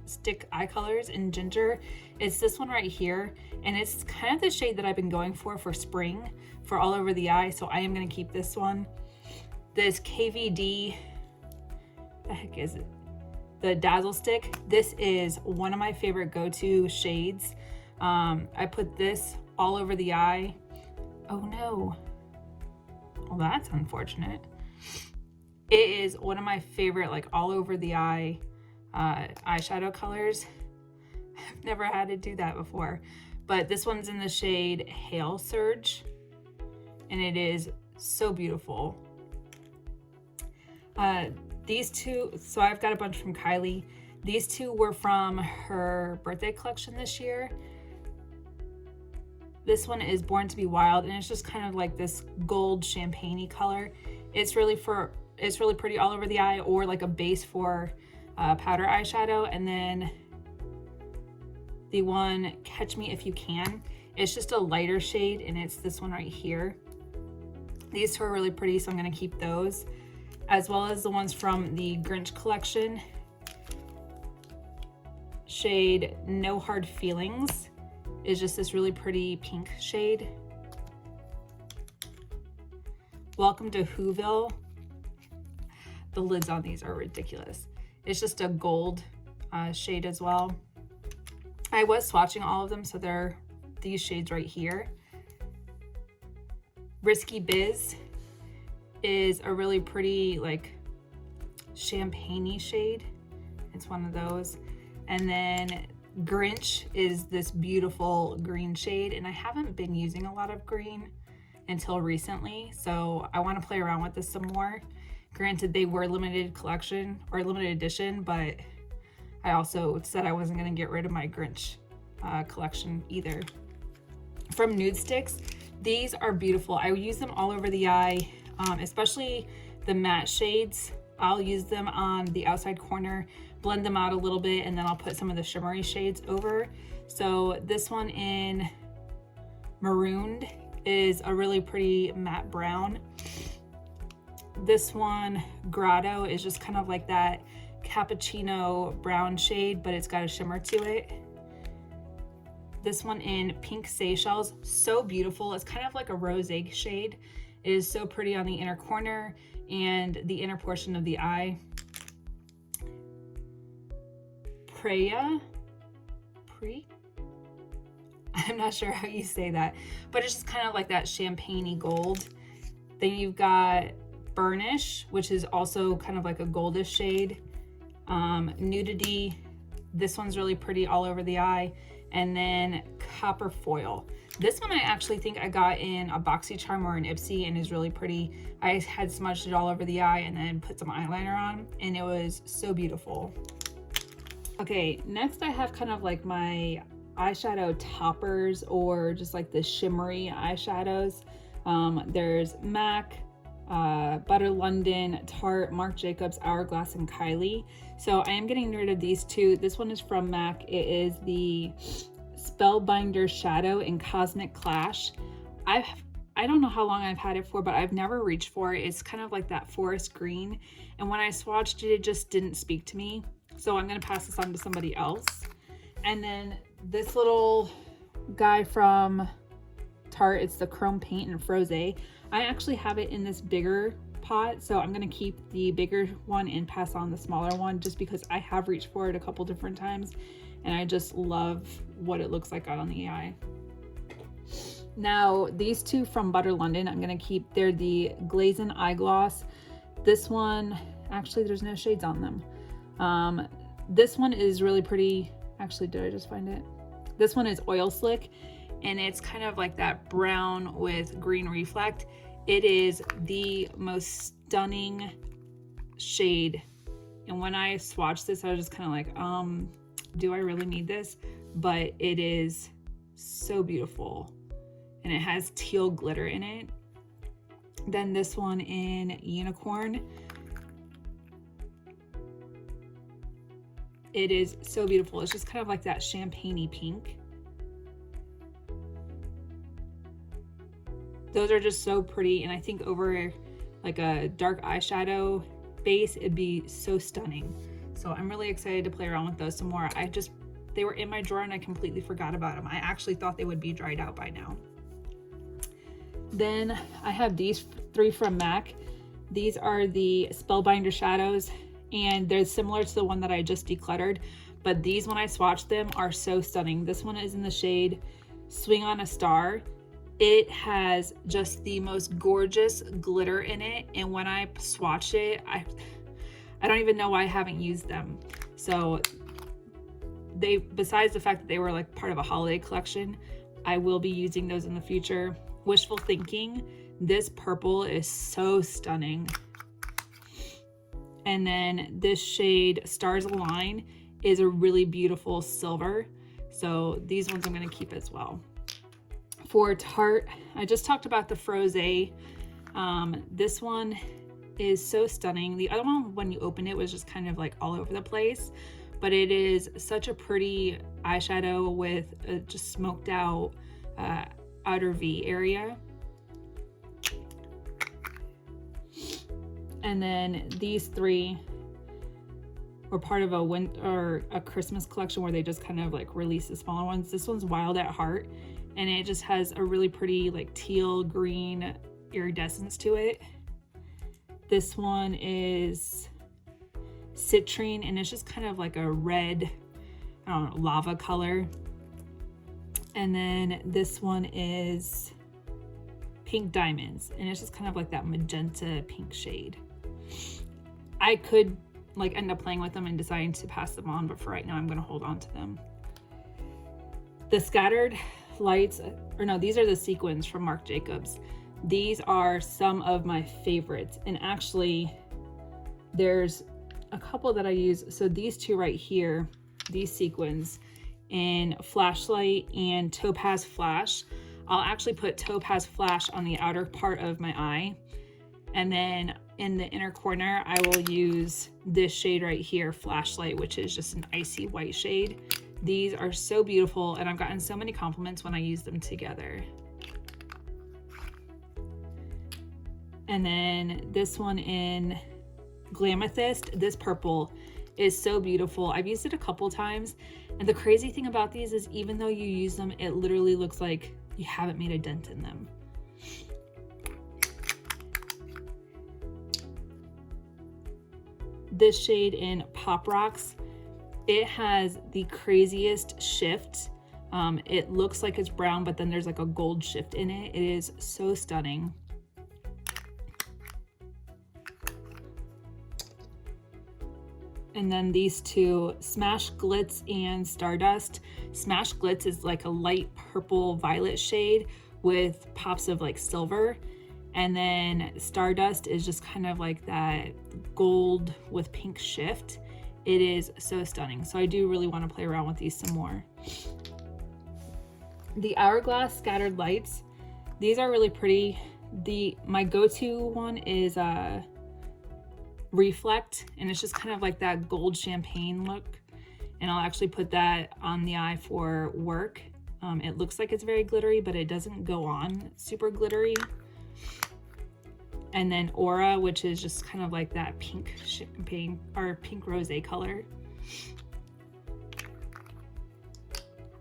stick eye colors in Ginger. It's this one right here, and it's kind of the shade that I've been going for spring for all over the eye, so I am going to keep this one. This KVD, the heck is it? The Dazzle Stick. This is one of my favorite go-to shades. I put this all over the eye. Oh no. Well, that's unfortunate. It is one of my favorite, like all over the eye eyeshadow colors. I've never had to do that before, but this one's in the shade Hail Surge, and it is so beautiful. These two, so I've got a bunch from Kylie. These two were from her birthday collection this year. This one is Born to be Wild, and it's just kind of like this gold champagne-y color. It's really pretty all over the eye, or like a base for powder eyeshadow. And then the one Catch Me If You Can, it's just a lighter shade, and it's this one right here. These two are really pretty, so I'm gonna keep those, as well as the ones from the Grinch collection. Shade No Hard Feelings is just this really pretty pink shade. Welcome to Whoville. The lids on these are ridiculous. It's just a gold shade as well. I was swatching all of them, so they're these shades right here. Risky Biz is a really pretty like champagne-y shade. It's one of those. And then Grinch is this beautiful green shade, and I haven't been using a lot of green until recently, so I want to play around with this some more. Granted, they were limited collection or limited edition, but I also said I wasn't going to get rid of my Grinch collection either. From Nude Sticks, these are beautiful. I use them all over the eye, especially the matte shades. I'll use them on the outside corner, blend them out a little bit, and then I'll put some of the shimmery shades over. So this one in Marooned is a really pretty matte brown. This one, Grotto, is just kind of like that cappuccino brown shade, but it's got a shimmer to it. This one in Pink Seychelles, so beautiful. It's kind of like a rose egg shade. It is so pretty on the inner corner and the inner portion of the eye. I'm not sure how you say that, but it's just kind of like that champagne-y gold. Then you've got Burnish, which is also kind of like a goldish shade. Nudity, this one's really pretty all over the eye. And then Copper Foil. This one I actually think I got in a BoxyCharm or an Ipsy and is really pretty. I had smudged it all over the eye and then put some eyeliner on, and it was so beautiful. Okay, next I have kind of like my eyeshadow toppers, or just like the shimmery eyeshadows. There's MAC, Butter London, Tarte, Marc Jacobs, Hourglass, and Kylie. So I am getting rid of these two. This one is from MAC. It is the Spellbinder Shadow in Cosmic Clash. I don't know how long I've had it for, but I've never reached for it. It's kind of like that forest green, and when I swatched it, it just didn't speak to me. So I'm gonna pass this on to somebody else. And then this little guy from Tarte, it's the Chrome Paint and Froze. I actually have it in this bigger pot, so I'm gonna keep the bigger one and pass on the smaller one, just because I have reached for it a couple different times and I just love what it looks like out on the eye. Now these two from Butter London I'm gonna keep. They're the Glazing Eye Gloss. This one, actually there's no shades on them. This one is really pretty. Actually, did I just find it? This one is Oil Slick, and it's kind of like that brown with green reflect. It is the most stunning shade, and when I swatched this I was just kind of like, do I really need this? But it is so beautiful, and it has teal glitter in it. Then this one in Unicorn, it is so beautiful. It's just kind of like that champagne-y pink. Those are just so pretty, and I think over like a dark eyeshadow base, it'd be so stunning. So I'm really excited to play around with those some more. They were in my drawer and I completely forgot about them. I actually thought they would be dried out by now. Then I have these three from MAC. These are the Spellbinder Shadows, and they're similar to the one that I just decluttered, but these, when I swatched them, are so stunning. This one is in the shade Swing on a Star. It has just the most gorgeous glitter in it, and when I swatched it, I don't even know why I haven't used them. So they, besides the fact that they were like part of a holiday collection, I will be using those in the future. Wishful Thinking, this purple is so stunning. And then this shade Stars Align is a really beautiful silver. So these ones I'm going to keep as well. For Tarte, I just talked about the Froze. This one is so stunning. The other one, when you open it, was just kind of like all over the place, but it is such a pretty eyeshadow with a just smoked out outer V area. And then these three were part of a winter or a Christmas collection where they just kind of like released the smaller ones. This one's Wild at Heart, and it just has a really pretty like teal green iridescence to it. This one is Citrine, and it's just kind of like a red, I don't know, lava color. And then this one is Pink Diamonds, and it's just kind of like that magenta pink shade. I could like end up playing with them and deciding to pass them on, but for right now I'm going to hold on to them. The Scattered Lights, or no, these are the Sequins from Marc Jacobs. These are some of my favorites, and actually there's a couple that I use. So these two right here, these sequins in Flashlight and Topaz Flash. I'll actually put Topaz Flash on the outer part of my eye, and then in the inner corner, I will use this shade right here, Flashlight, which is just an icy white shade. These are so beautiful, and I've gotten so many compliments when I use them together. And then this one in Glamethyst, this purple is so beautiful. I've used it a couple times, and the crazy thing about these is even though you use them, it literally looks like you haven't made a dent in them. This shade in Pop Rocks, it has the craziest shift. It looks like it's brown, but then there's like a gold shift in it. It is so stunning. And then these two, Smash Glitz and Stardust. Smash Glitz is like a light purple violet shade with pops of like silver. And then Stardust is just kind of like that gold with pink shift. It is so stunning. So I do really want to play around with these some more. The Hourglass Scattered Lights, these are really pretty. My go-to one is Reflect, and it's just kind of like that gold champagne look. And I'll actually put that on the eye for work. It looks like it's very glittery, but it doesn't go on super glittery. And then Aura, which is just kind of like that pink champagne or pink rosé color.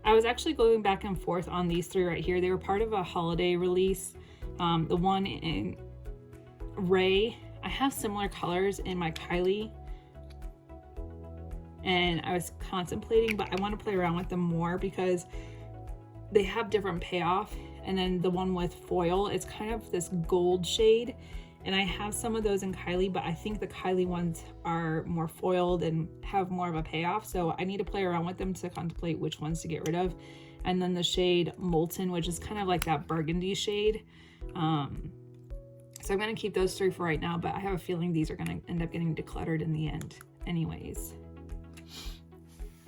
I was actually going back and forth on these three right here. They were part of a holiday release. The one in Ray, I have similar colors in my Kylie, and I was contemplating, but I want to play around with them more because they have different payoff. And then the one with Foil, it's kind of this gold shade, and I have some of those in Kylie, but I think the Kylie ones are more foiled and have more of a payoff, so I need to play around with them to contemplate which ones to get rid of. And then the shade Molten, which is kind of like that burgundy shade. So I'm going to keep those three for right now, but I have a feeling these are going to end up getting decluttered in the end anyways.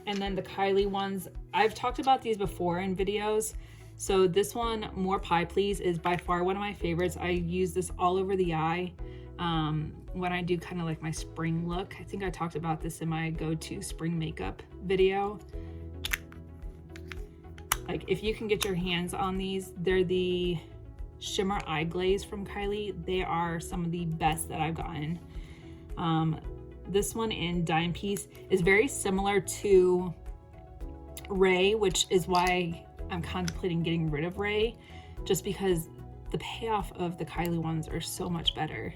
And then the Kylie ones, I've talked about these before in videos. So this one, More Pie Please, is by far one of my favorites. I use this all over the eye when I do kind of like my spring look. I think I talked about this in my go-to spring makeup video. Like if you can get your hands on these, they're the Shimmer Eye Glaze from Kylie. They are some of the best that I've gotten. This one in Dime Piece is very similar to Ray, which is why I'm contemplating getting rid of Ray, just because the payoff of the Kylie ones are so much better.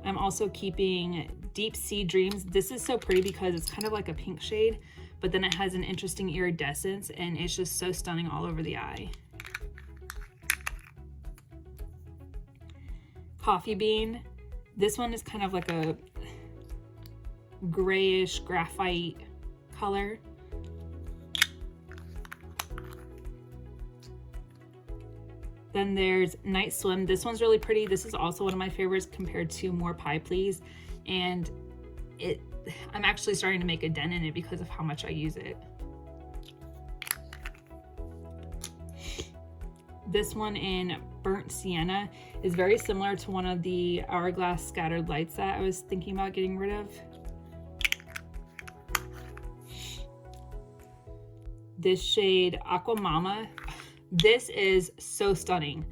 I'm also keeping Deep Sea Dreams. This is so pretty because it's kind of like a pink shade, but then it has an interesting iridescence, and it's just so stunning all over the eye. Coffee Bean. This one is kind of like a grayish graphite color. Then there's Night Swim. This one's really pretty. This is also one of my favorites compared to More Pie Please, and I'm actually starting to make a dent in it because of how much I use it. This one in Burnt Sienna is very similar to one of the Hourglass Scattered Lights that I was thinking about getting rid of. This shade Aqua Mama, this is so stunning.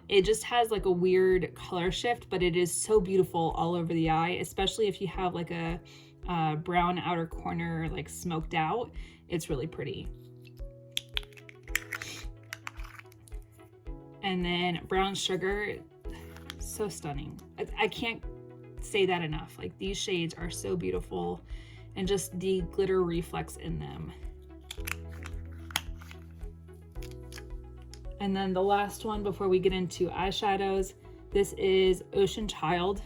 It just has like a weird color shift, but it is so beautiful all over the eye, especially if you have like a brown outer corner like smoked out. It's really pretty. And then Brown Sugar, so stunning. I can't say that enough. Like these shades are so beautiful, and just the glitter reflex in them. And then the last one before we get into eyeshadows, this is Ocean Child.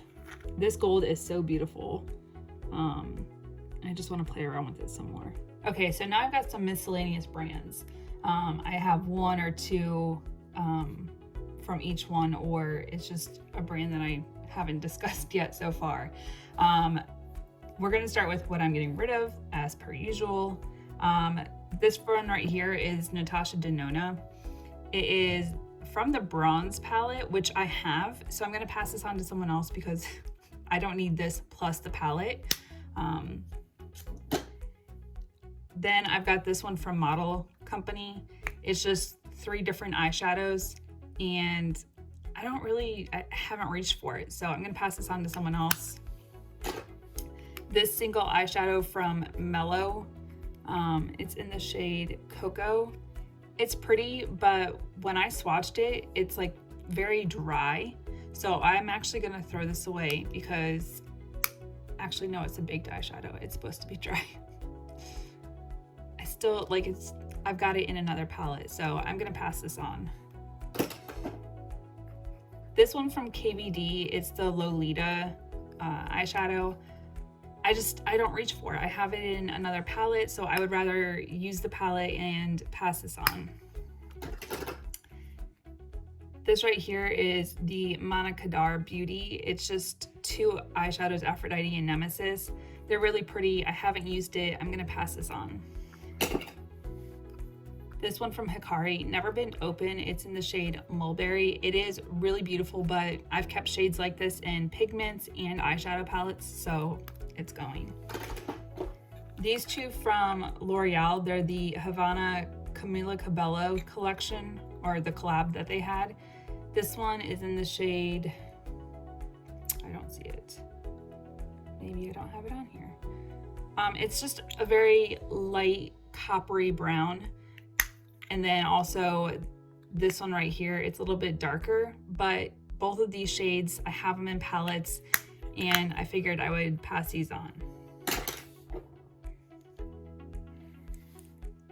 This gold is so beautiful. I just want to play around with it some more. Okay, so now I've got some miscellaneous brands. I have one or two from each one, or it's just a brand that I haven't discussed yet so far. We're gonna start with what I'm getting rid of as per usual. This one right here is Natasha Denona. It is from the bronze palette, which I have. So I'm gonna pass this on to someone else because I don't need this plus the palette. Then I've got this one from Model Company. It's just 3 different eyeshadows, and I haven't reached for it. So I'm gonna pass this on to someone else. This single eyeshadow from Mellow, it's in the shade Cocoa. It's pretty, but when I swatched it, it's like very dry. So I'm actually gonna throw this away because, actually no, it's a baked eyeshadow. It's supposed to be dry. I still like I've got it in another palette, so I'm gonna pass this on. This one from KVD, it's the Lolita eyeshadow. I don't reach for it. I have it in another palette, so I would rather use the palette and pass this on. This right here is the Monicadar Beauty. It's just 2 eyeshadows, Aphrodite and Nemesis. They're really pretty. I haven't used it. I'm gonna pass this on. This one from Hikari, never been open. It's in the shade Mulberry. It is really beautiful, but I've kept shades like this in pigments and eyeshadow palettes, so it's going. These 2 from L'Oreal, they're the Havana Camila Cabello collection, or the collab that they had. This one is in the shade, I don't see it. Maybe I don't have it on here. It's just a very light coppery brown. And then also this one right here, it's a little bit darker, but both of these shades, I have them in palettes, and I figured I would pass these on.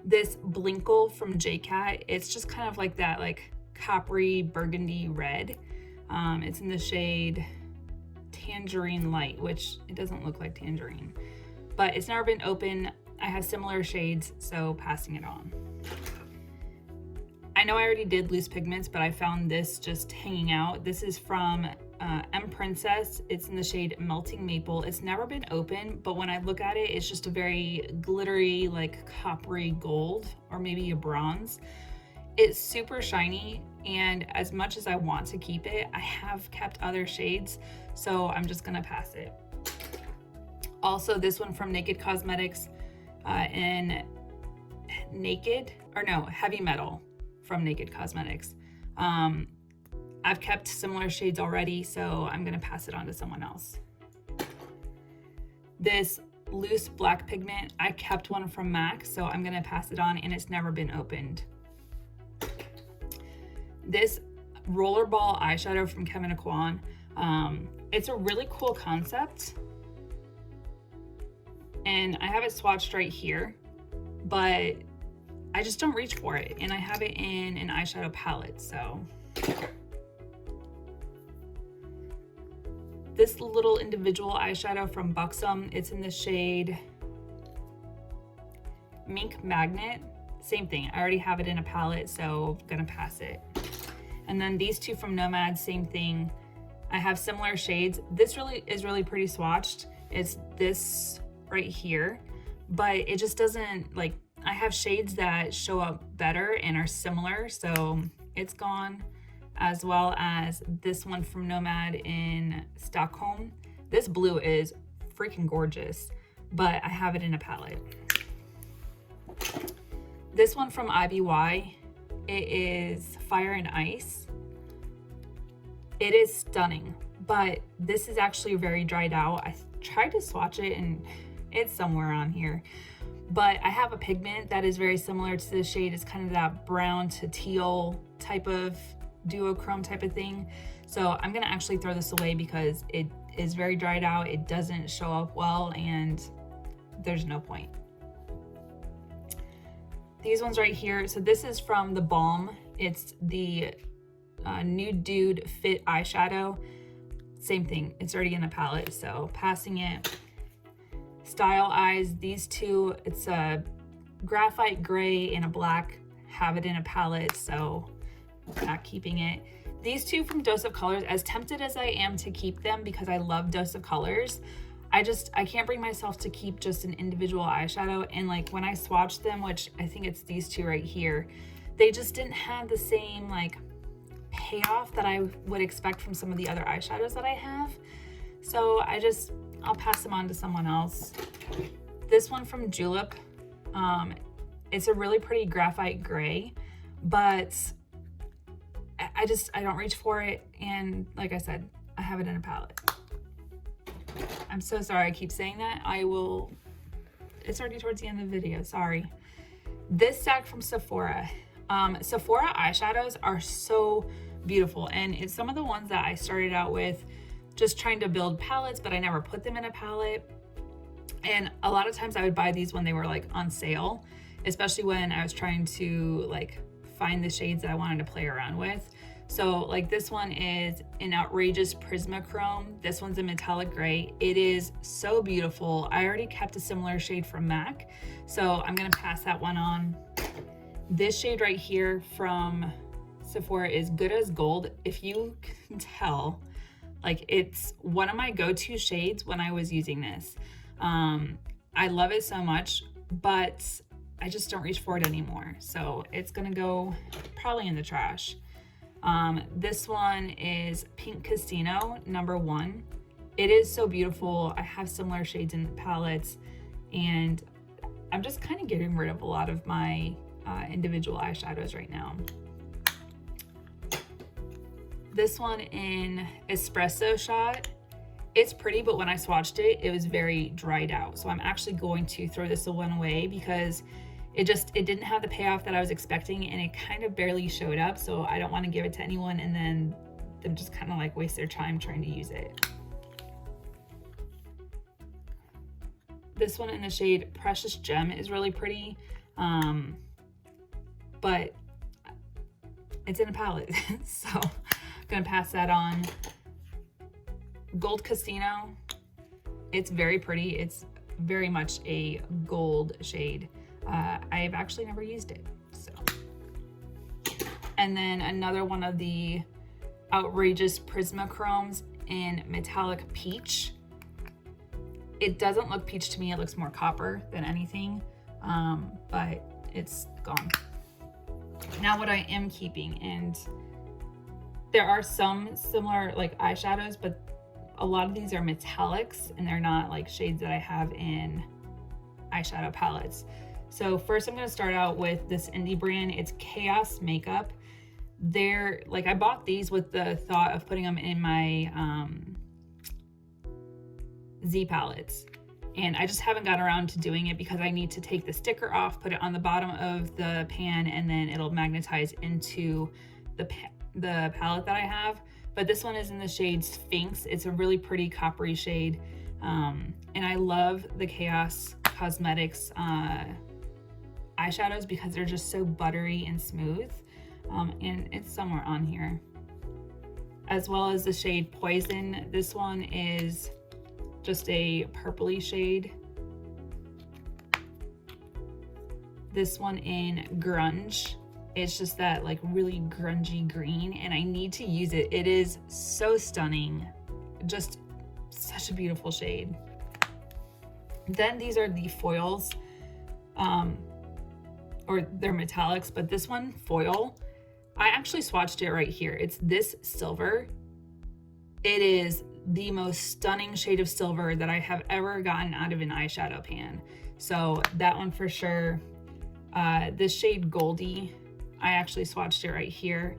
This Blinkle from JCat, it's just kind of like that, like coppery burgundy red. It's in the shade Tangerine Light, which it doesn't look like tangerine, but it's never been open. I have similar shades, so passing it on. I know I already did loose pigments, but I found this just hanging out. This is from M Princess. It's in the shade Melting Maple. It's never been open, but when I look at it, it's just a very glittery, like coppery gold, or maybe a bronze. It's super shiny, and as much as I want to keep it, I have kept other shades, so I'm just gonna pass it. Also, this one from Naked Cosmetics in Heavy Metal from Naked Cosmetics. I've kept similar shades already, so I'm gonna pass it on to someone else. This loose black pigment, I kept one from MAC, so I'm gonna pass it on, and it's never been opened. This Rollerball eyeshadow from Kevyn Aucoin, it's a really cool concept, and I have it swatched right here, but I just don't reach for it, and I have it in an eyeshadow palette, so. This little individual eyeshadow from Buxom, it's in the shade Mink Magnet. Same thing, I already have it in a palette, so I'm gonna pass it. And then these 2 from Nomad, same thing. I have similar shades. This really is really pretty swatched. It's this right here, but it just doesn't, like, I have shades that show up better and are similar, so it's gone. As well as this one from Nomad in Stockholm. This blue is freaking gorgeous, but I have it in a palette. This one from IBY, it is Fire and Ice. It is stunning, but this is actually very dried out. I tried to swatch it and it's somewhere on here, but I have a pigment that is very similar to the shade. It's kind of that brown to teal type of duochrome type of thing. So I'm gonna actually throw this away because it is very dried out. It doesn't show up well, and there's no point. These ones right here, so this is from the Balm. It's the Nude Dude Fit eyeshadow. Same thing, it's already in a palette, so passing it. Style Eyes, these 2, it's a graphite gray and a black, have it in a palette, so not keeping it. These 2 from Dose of Colors, as tempted as I am to keep them because I love Dose of Colors, I can't bring myself to keep just an individual eyeshadow. And like when I swatched them, which I think it's these 2 right here, they just didn't have the same like payoff that I would expect from some of the other eyeshadows that I have. So I'll pass them on to someone else. This one from Julep, it's a really pretty graphite gray, but I don't reach for it. And like I said, I have it in a palette. I'm so sorry I keep saying that. It's already towards the end of the video, sorry. This stack from Sephora. Sephora eyeshadows are so beautiful, and it's some of the ones that I started out with just trying to build palettes, but I never put them in a palette. And a lot of times I would buy these when they were like on sale, especially when I was trying to like find the shades that I wanted to play around with. So like this one is an outrageous Prismachrome. This one's a metallic gray. It is so beautiful. I already kept a similar shade from MAC, so I'm gonna pass that one on. This shade right here from Sephora is Good as Gold. If you can tell, like it's one of my go-to shades when I was using this. I love it so much, but I just don't reach for it anymore. So it's gonna go probably in the trash. This one is Pink Casino, number 1. It is so beautiful. I have similar shades in the palettes, and I'm just kind of getting rid of a lot of my individual eyeshadows right now. This one in Espresso Shot. It's pretty, but when I swatched it, it was very dried out. So I'm actually going to throw this one away because it didn't have the payoff that I was expecting, and it kind of barely showed up. So I don't want to give it to anyone and then them just kind of like waste their time trying to use it. This one in the shade Precious Gem is really pretty, but it's in a palette. So I'm gonna pass that on. Gold Casino, it's very pretty. It's very much a gold shade. I've actually never used it, so. And then another one of the outrageous Prismachromes in Metallic Peach. It doesn't look peach to me, it looks more copper than anything, but it's gone. Now what I am keeping, and there are some similar like eyeshadows, but a lot of these are metallics and they're not like shades that I have in eyeshadow palettes. So first I'm going to start out with this indie brand. It's Chaos Makeup. They're like, I bought these with the thought of putting them in my Z palettes, and I just haven't got around to doing it because I need to take the sticker off, put it on the bottom of the pan, and then it'll magnetize into the palette that I have. But this one is in the shade Sphinx. It's a really pretty coppery shade, and I love the Chaos Cosmetics eyeshadows because they're just so buttery and smooth, and it's somewhere on here. As well as the shade Poison. This one is just a purpley shade. This one in Grunge. It's just that like really grungy green, and I need to use it. It is so stunning. Just such a beautiful shade. Then these are the foils, or they're metallics, but this one, foil, I actually swatched it right here. It's this silver. It is the most stunning shade of silver that I have ever gotten out of an eyeshadow pan. So that one for sure. This shade Goldie, I actually swatched it right here.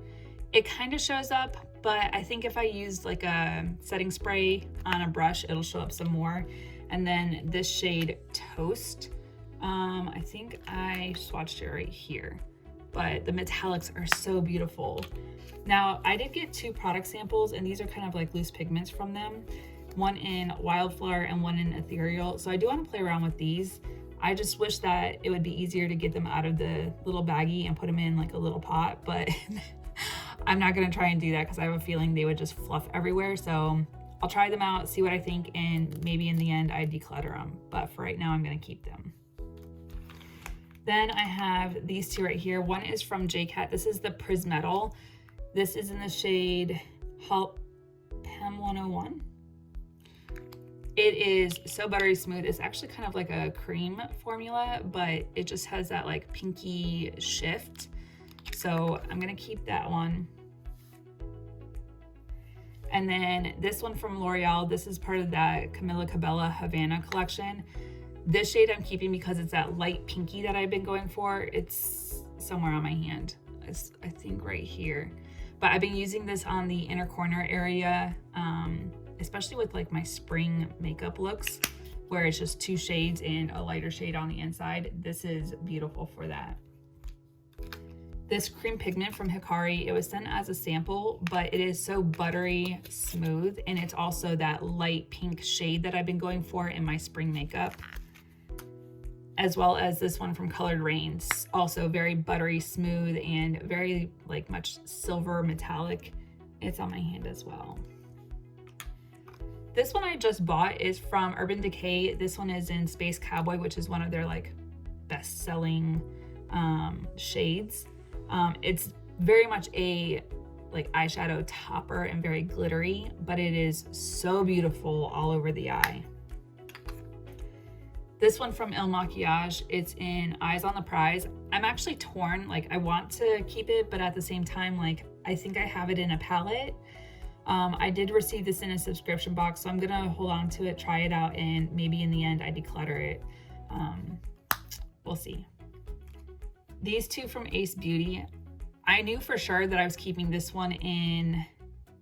It kind of shows up, but I think if I used like a setting spray on a brush, it'll show up some more. And then this shade Toast, I think I swatched it right here, but the metallics are so beautiful. Now, I did get 2 product samples, and these are kind of like loose pigments from them. One in Wildflower and one in Ethereal. So I do want to play around with these. I just wish that it would be easier to get them out of the little baggie and put them in like a little pot, but I'm not gonna try and do that because I have a feeling they would just fluff everywhere. So I'll try them out, see what I think, and maybe in the end I declutter them. But for right now, I'm gonna keep them. Then I have these 2 right here. One is from JCat. This is the Prismetal. This is in the shade Pem 101. It is so buttery smooth. It's actually kind of like a cream formula, but it just has that like pinky shift. So I'm gonna keep that one. And then this one from L'Oreal, this is part of that Camila Cabello Havana collection. This shade I'm keeping because it's that light pinky that I've been going for. It's somewhere on my hand. It's, I think right here. But I've been using this on the inner corner area, especially with like my spring makeup looks, where it's just 2 shades and a lighter shade on the inside. This is beautiful for that. This cream pigment from Hikari, it was sent as a sample, but it is so buttery smooth, and it's also that light pink shade that I've been going for in my spring makeup. As well as this one from Colored Rains, also very buttery smooth and very like much silver metallic. It's on my hand as well. This one I just bought is from Urban Decay. This one is in Space Cowboy, which is one of their like best-selling shades. It's very much a like eyeshadow topper and very glittery, but it is so beautiful all over the eye. This one from Il Makiage, it's in Eyes on the Prize. I'm actually torn, like I want to keep it, but at the same time, like I think I have it in a palette. I did receive this in a subscription box, so I'm gonna hold on to it, try it out, and maybe in the end I declutter it. We'll see. These 2 from Ace Beauty, I knew for sure that I was keeping this one in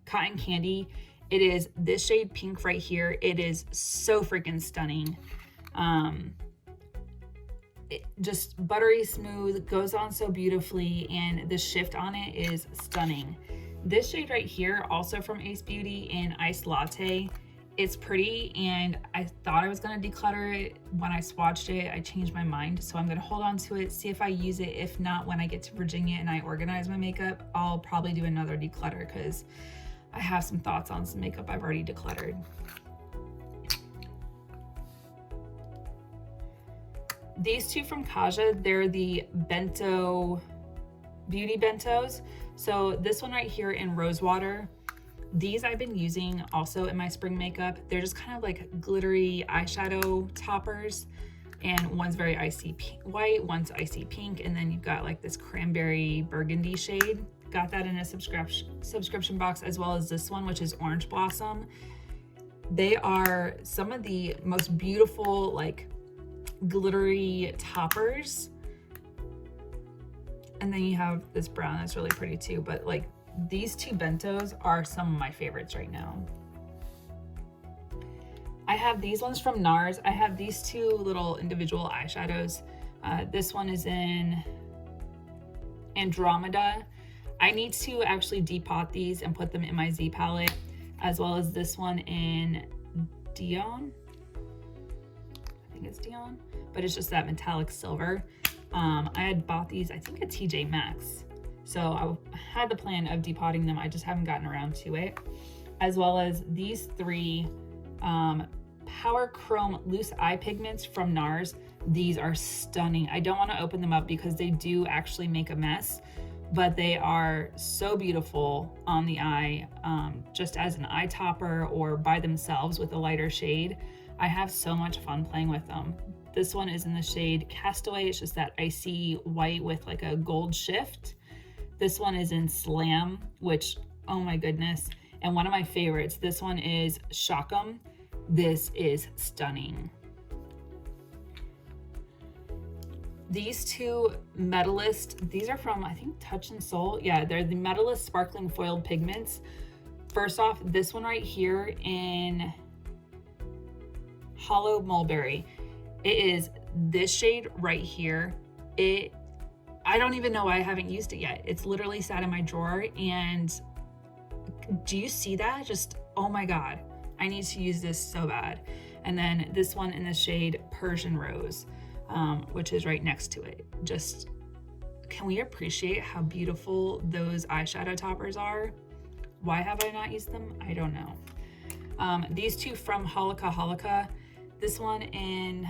Cotton Candy. It is this shade pink right here. It is so freaking stunning. It just buttery smooth, goes on so beautifully, and the shift on it is stunning. This shade right here, also from Ace Beauty in Iced Latte, it's pretty, and I thought I was gonna declutter it. When I swatched it, I changed my mind, so I'm gonna hold on to it, see if I use it. If not, when I get to Virginia and I organize my makeup, I'll probably do another declutter because I have some thoughts on some makeup I've already decluttered. These 2 from Kaja, they're the bento, beauty bentos. So this one right here in Rosewater, these I've been using also in my spring makeup. They're just kind of like glittery eyeshadow toppers, and one's very icy white, one's icy pink, and then you've got like this cranberry burgundy shade. Got that in a subscription box, as well as this one, which is Orange Blossom. They are some of the most beautiful like glittery toppers. And then you have this brown that's really pretty too, but like these 2 bentos are some of my favorites right now. I have these ones from NARS. I have these 2 little individual eyeshadows. This one is in Andromeda. I need to actually depot these and put them in my Z palette, as well as this one in Dion. I think it's Dion, but it's just that metallic silver. I had bought these, I think at TJ Maxx. So I had the plan of depotting them. I just haven't gotten around to it. As well as these 3 Power Chrome Loose Eye Pigments from NARS. These are stunning. I don't want to open them up because they do actually make a mess, but they are so beautiful on the eye, just as an eye topper or by themselves with a lighter shade. I have so much fun playing with them. This one is in the shade Castaway. It's just that icy white with like a gold shift. This one is in Slam, which, oh my goodness. And one of my favorites, this one is Shock'em. This is stunning. These 2 Medalist, these are from, I think, Touch and Soul. Yeah, they're the Medalist Sparkling Foiled Pigments. First off, this one right here in Hollow Mulberry. It is this shade right here. I don't even know why I haven't used it yet. It's literally sat in my drawer, and do you see that? Just, oh my God, I need to use this so bad. And then this one in the shade Persian Rose, which is right next to it. Just, can we appreciate how beautiful those eyeshadow toppers are? Why have I not used them? I don't know. These 2 from Holika Holika. This one in,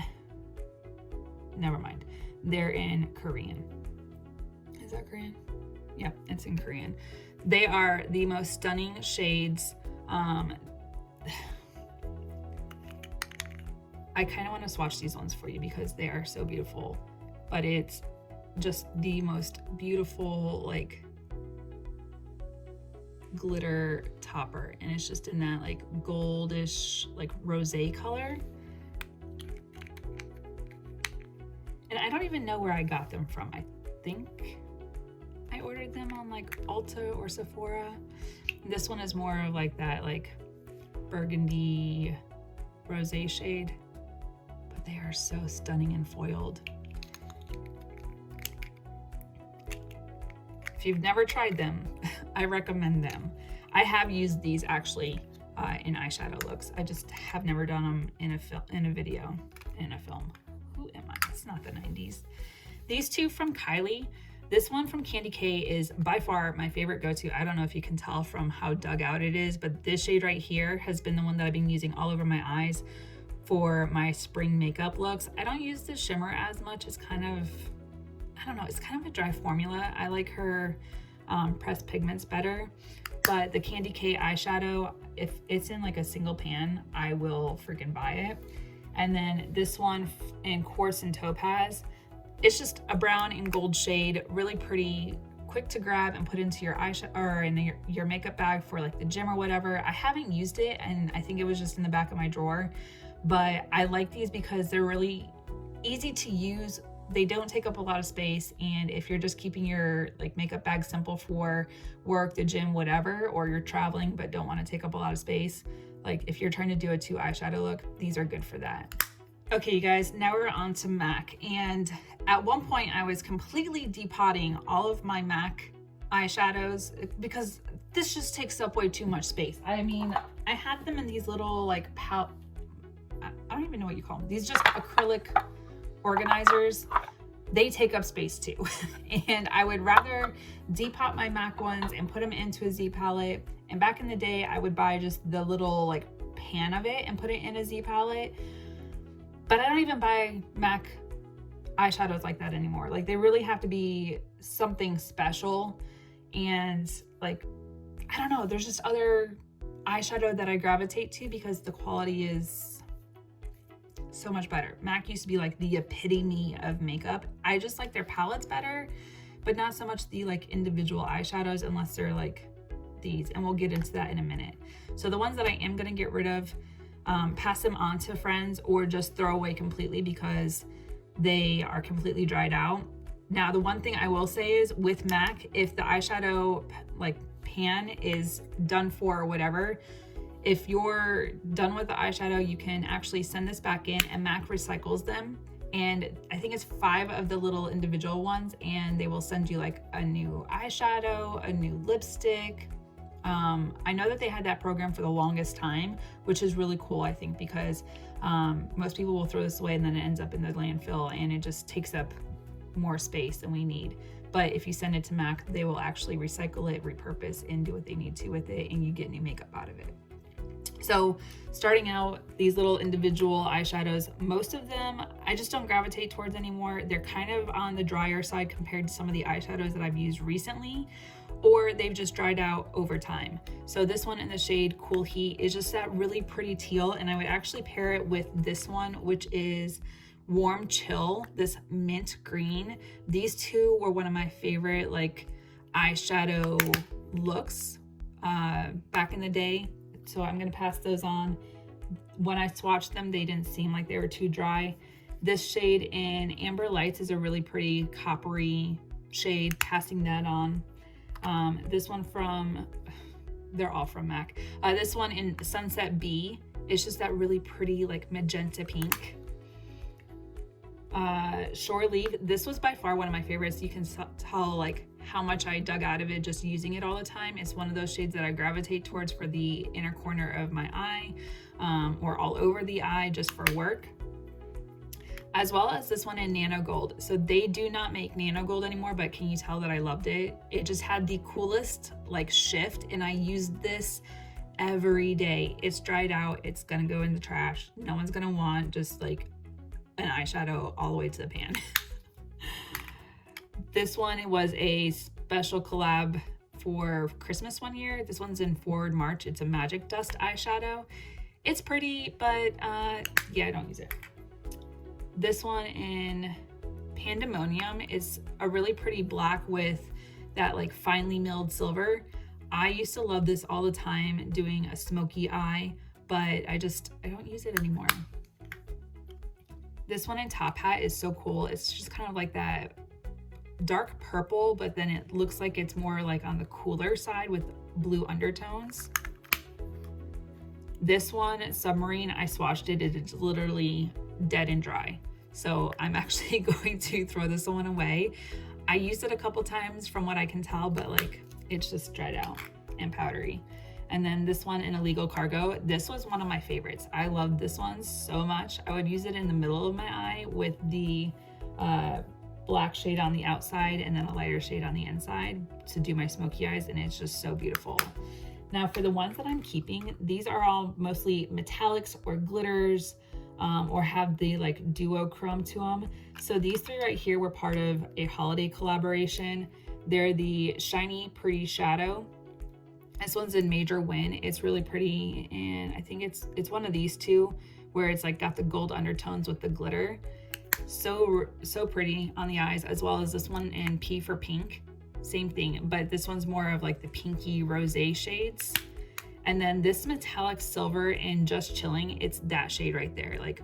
never mind. They're in Korean. Is that Korean? Yeah, it's in Korean. They are the most stunning shades. I kind of want to swatch these ones for you because they are so beautiful, but it's just the most beautiful, like, glitter topper, and it's just in that like goldish, like rosé color. And I don't even know where I got them from. I think I ordered them on like Ulta or Sephora. This one is more of like that like burgundy rosé shade, but they are so stunning and foiled. If you've never tried them, I recommend them. I have used these actually in eyeshadow looks. I just have never done them in a film. Who am I? It's not the 90s. These two from Kylie. This one from Candy K is by far my favorite go-to. I don't know if you can tell from how dug out it is, but this shade right here has been the one that I've been using all over my eyes for my spring makeup looks. I don't use the shimmer as much. It's kind of, I don't know, it's kind of a dry formula. I like her pressed pigments better, but the Candy K eyeshadow, if it's in like a single pan, I will freaking buy it. And then this one in Quartz and Topaz, it's just a brown and gold shade, really pretty, quick to grab and put into your eyeshadow or in your makeup bag for like the gym or whatever. I haven't used it, and I think it was just in the back of my drawer, but I like these because they're really easy to use. They don't take up a lot of space, and if you're just keeping your like makeup bag simple for work, the gym, whatever, or you're traveling but don't want to take up a lot of space, like if you're trying to do a 2 eyeshadow look, these are good for that. Okay, you guys, now we're on to MAC, and at one point I was completely depotting all of my MAC eyeshadows because this just takes up way too much space. I mean, I had them in these little like I don't even know what you call them. These just acrylic organizers. They take up space too. And I would rather depot my MAC ones and put them into a Z palette. And back in the day, I would buy just the little like pan of it and put it in a Z palette. But I don't even buy MAC eyeshadows like that anymore. Like they really have to be something special. And like, I don't know, there's just other eyeshadow that I gravitate to because the quality is so much better. MAC used to be like the epitome of makeup. I just like their palettes better, but not so much the like individual eyeshadows unless they're like these, and we'll get into that in a minute. So the ones that I am gonna get rid of, pass them on to friends or just throw away completely because they are completely dried out. Now, the one thing I will say is with MAC, if the eyeshadow like pan is done for or whatever, if you're done with the eyeshadow, you can actually send this back in and MAC recycles them. And I think it's 5 of the little individual ones, and they will send you like a new eyeshadow, a new lipstick. I know that they had that program for the longest time, which is really cool, I think, because most people will throw this away and then it ends up in the landfill and it just takes up more space than we need. But if you send it to MAC, they will actually recycle it, repurpose, and do what they need to with it, and you get new makeup out of it. So starting out, these little individual eyeshadows, most of them I just don't gravitate towards anymore. They're kind of on the drier side compared to some of the eyeshadows that I've used recently, or they've just dried out over time. So this one in the shade Cool Heat is just that really pretty teal, and I would actually pair it with this one, which is Warm Chill, this mint green. These two were one of my favorite like eyeshadow looks back in the day. So I'm gonna pass those on. When I swatched them, they didn't seem like they were too dry. This shade in Amber Lights is a really pretty coppery shade, passing that on. This one from, they're all from MAC. This one in Sunset B is just that really pretty like magenta pink. Shore Leave, this was by far one of my favorites. You can tell like how much I dug out of it just using it all the time. It's one of those shades that I gravitate towards for the inner corner of my eye, or all over the eye just for work. As well as this one in Nano Gold. So they do not make Nano Gold anymore, but can you tell that I loved it? It just had the coolest like shift, and I used this every day. It's dried out, it's gonna go in the trash. No one's gonna want just like an eyeshadow all the way to the pan. This one was a special collab for Christmas one year. This one's in Forward March. It's a Magic Dust eyeshadow. It's pretty, but yeah, I don't use it. This one in Pandemonium is a really pretty black with that like finely milled silver. I used to love this all the time, doing a smoky eye, but I don't use it anymore. This one in Top Hat is so cool. It's just kind of like that dark purple, but then it looks like it's more like on the cooler side with blue undertones. This one, Submarine, I swatched it. It's literally dead and dry. So I'm actually going to throw this one away. I used it a couple times from what I can tell, but like it's just dried out and powdery. And then this one in Illegal Cargo, this was one of my favorites. I loved this one so much. I would use it in the middle of my eye with the black shade on the outside and then a lighter shade on the inside to do my smoky eyes, and it's just so beautiful. Now for the ones that I'm keeping, these are all mostly metallics or glitters, or have the like duochrome to them. So these three right here were part of a holiday collaboration. They're the Shiny Pretty Shadow. This one's in Major Win. It's really pretty, and I think it's one of these two where it's like got the gold undertones with the glitter. So pretty on the eyes, as well as this one in P for Pink. Same thing, but this one's more of like the pinky rosé shades. And then this metallic silver in Just Chilling, it's that shade right there. Like,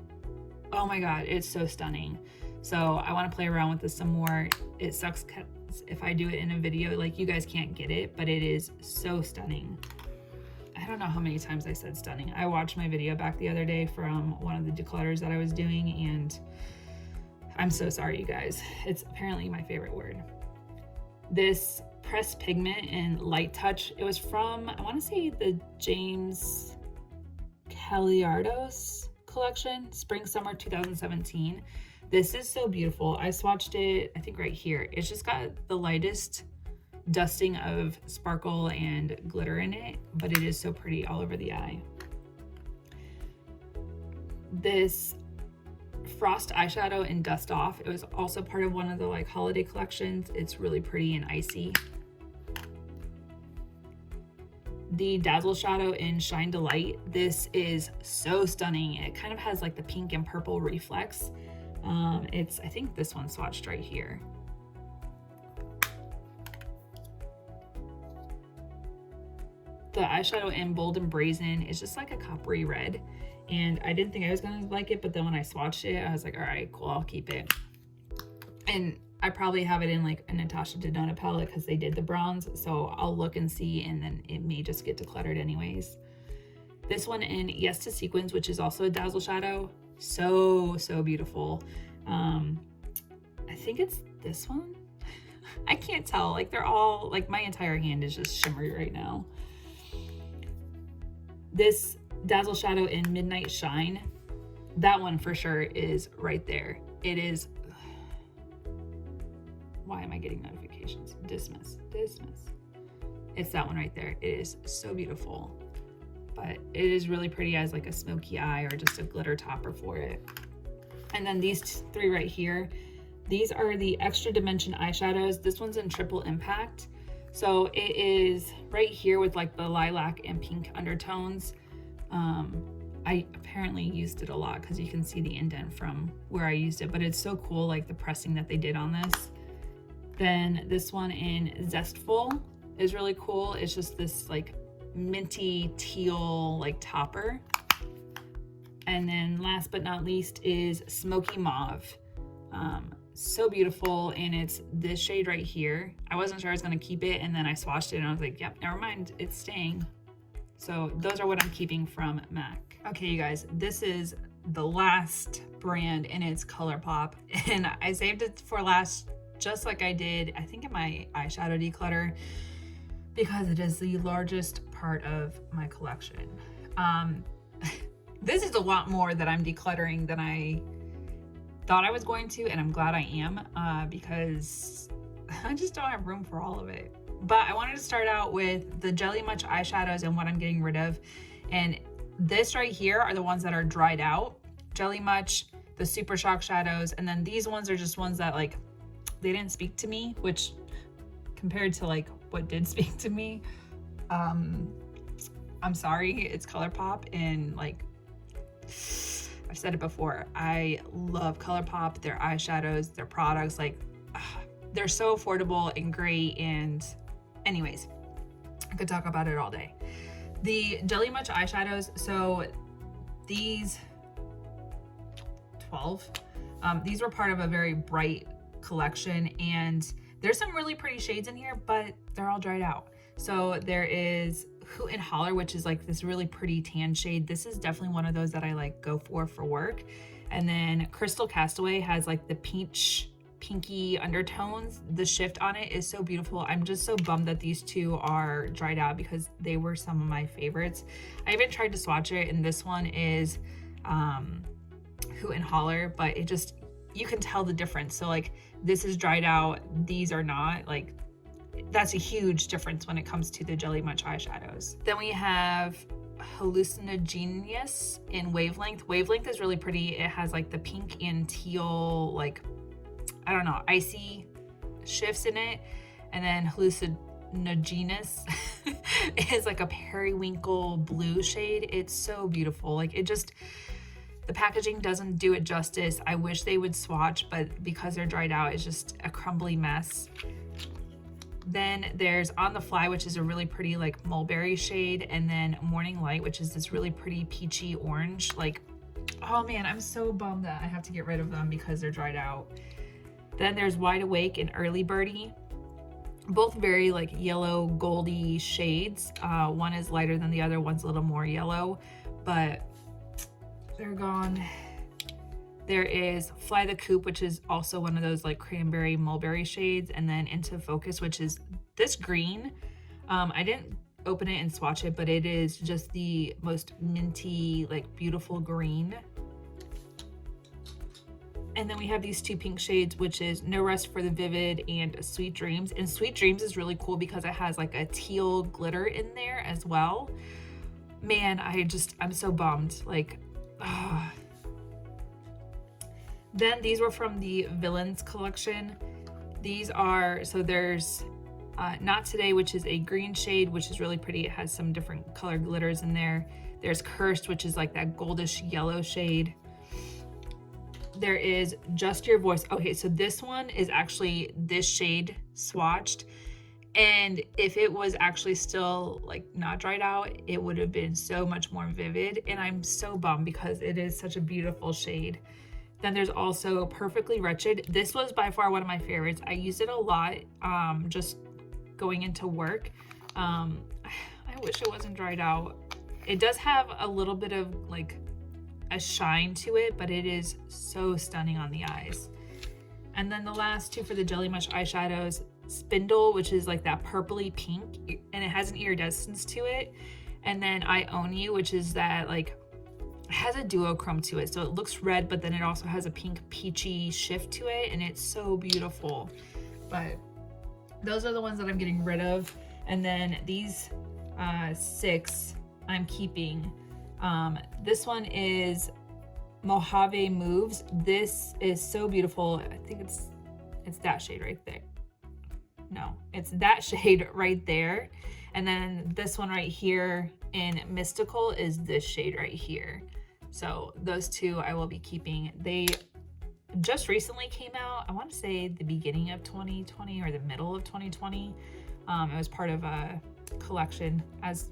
oh my God, it's so stunning. So I want to play around with this some more. It sucks if I do it in a video, like you guys can't get it, but it is so stunning. I don't know how many times I said stunning. I watched my video back the other day from one of the declutters that I was doing, and I'm so sorry, you guys. It's apparently my favorite word. This pressed pigment in Light Touch, it was from, I want to say, the James Eyeshadows collection, Spring Summer 2017. This is so beautiful. I swatched it, I think right here. It's just got the lightest dusting of sparkle and glitter in it, but it is so pretty all over the eye. This Frost eyeshadow in Dust Off, it was also part of one of the like holiday collections. It's really pretty and icy. The Dazzle Shadow in Shine Delight, this is so stunning. It kind of has like the pink and purple reflex. I think this one swatched right here. The eyeshadow in Bold and Brazen is just like a coppery red, and I didn't think I was gonna like it, but then when I swatched it, I was like, all right, cool, I'll keep it. And I probably have it in like a Natasha Denona palette because they did the bronze, so I'll look and see, and then it may just get decluttered anyways. This one in Yes to Sequins, which is also a Dazzle Shadow, so beautiful. I think it's this one. I can't tell, like they're all like, my entire hand is just shimmery right now. This Dazzle Shadow in Midnight Shine, that one for sure is right there. It is, why am I getting notifications? Dismiss. It's that one right there. It is so beautiful, but it is really pretty as like a smoky eye or just a glitter topper for it. And then these three right here, these are the Extra Dimension eyeshadows. This one's in Triple Impact. So it is right here with like the lilac and pink undertones. I apparently used it a lot because you can see the indent from where I used it, but it's so cool, like the pressing that they did on this. Then this one in Zestful is really cool. It's just this like minty teal like topper. And then last but not least is Smoky Mauve. So beautiful, and it's this shade right here. I wasn't sure I was gonna keep it, and then I swatched it and I was like, yep, never mind, it's staying. So those are what I'm keeping from MAC. Okay, you guys, this is the last brand, and it's ColourPop, and I saved it for last, just like I did, I think, in my eyeshadow declutter, because it is the largest part of my collection. This is a lot more that I'm decluttering than I thought I was going to, and I'm glad I am, because I just don't have room for all of it. But I wanted to start out with the Jelly Much eyeshadows and what I'm getting rid of. And this right here are the ones that are dried out. Jelly Much, the Super Shock shadows, and then these ones are just ones that like, they didn't speak to me, which compared to like what did speak to me, I'm sorry, it's ColourPop, and like, I've said it before, I love ColourPop, their eyeshadows, their products, like they're so affordable and great. And anyways, I could talk about it all day. The Jelly Much eyeshadows, so these 12, these were part of a very bright collection, and there's some really pretty shades in here, but they're all dried out. So there is Hoot and Holler, which is like this really pretty tan shade. This is definitely one of those that I like go for work. And then Crystal Castaway has like the pinky undertones. The shift on it is so beautiful. I'm just so bummed that these two are dried out because they were some of my favorites. I even tried to swatch it, and this one is Hoot and Holler, but it just, you can tell the difference. So like this is dried out, these are not. Like that's a huge difference when it comes to the Jelly Much eyeshadows. Then we have Hallucinogenous in Wavelength. Wavelength is really pretty. It has like the pink and teal, like, I don't know, icy shifts in it. And then Hallucinogenous is like a periwinkle blue shade. It's so beautiful. Like it just, the packaging doesn't do it justice. I wish they would swatch, but because they're dried out, it's just a crumbly mess. Then there's On the Fly, which is a really pretty like mulberry shade, and then Morning Light, which is this really pretty peachy orange. Like, oh man, I'm so bummed that I have to get rid of them because they're dried out. Then there's Wide Awake and Early Birdie, both very like yellow goldy shades. One is lighter than the other, one's a little more yellow, but they're gone. There is Fly the Coop, which is also one of those like cranberry mulberry shades, and then Into Focus, which is this green. I didn't open it and swatch it, but it is just the most minty, like beautiful green. And then we have these two pink shades, which is No Rest for the Vivid and Sweet Dreams. And Sweet Dreams is really cool because it has like a teal glitter in there as well. Man, I'm so bummed. Like, Then these were from the Villains collection. These are, so there's Not Today, which is a green shade, which is really pretty. It has some different color glitters in there. There's Cursed, which is like that goldish yellow shade. There is Just Your Voice. Okay, so this one is actually this shade swatched. And if it was actually still like not dried out, it would have been so much more vivid. And I'm so bummed because it is such a beautiful shade. Then there's also Perfectly Wretched. This was by far one of my favorites. I used it a lot just going into work. I wish it wasn't dried out. It does have a little bit of like a shine to it, but it is so stunning on the eyes. And then the last two for the Jelly Much eyeshadows, Spindle, which is like that purpley pink, and it has an iridescence to it. And then I Own You, which is that like, it has a duochrome to it, so it looks red, but then it also has a pink peachy shift to it, and it's so beautiful. But those are the ones that I'm getting rid of. And then these 6 I'm keeping. This one is Mojave Moves. This is so beautiful. I think it's that shade right there. No, it's that shade right there. And then this one right here in Mystical is this shade right here. So those two I will be keeping. They just recently came out, I want to say the beginning of 2020 or the middle of 2020. It was part of a collection as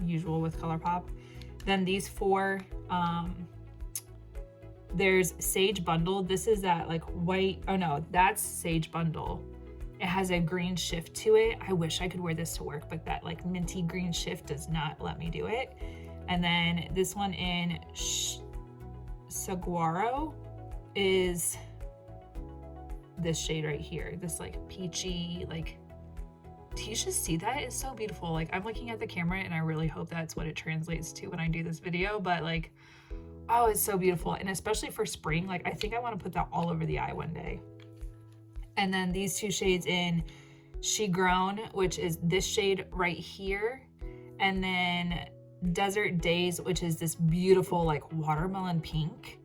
usual with ColourPop. Then these 4, there's Sage Bundle. This is that like white, oh no, that's Sage Bundle. It has a green shift to it. I wish I could wear this to work, but that like minty green shift does not let me do it. And then this one in Saguaro is this shade right here. This like peachy, like, do you just see that? It's so beautiful. Like I'm looking at the camera and I really hope that's what it translates to when I do this video, but like, oh, it's so beautiful. And especially for spring, like I think I want to put that all over the eye one day. And then these 2 shades in She Grown, which is this shade right here. And then Desert Days, which is this beautiful like watermelon pink.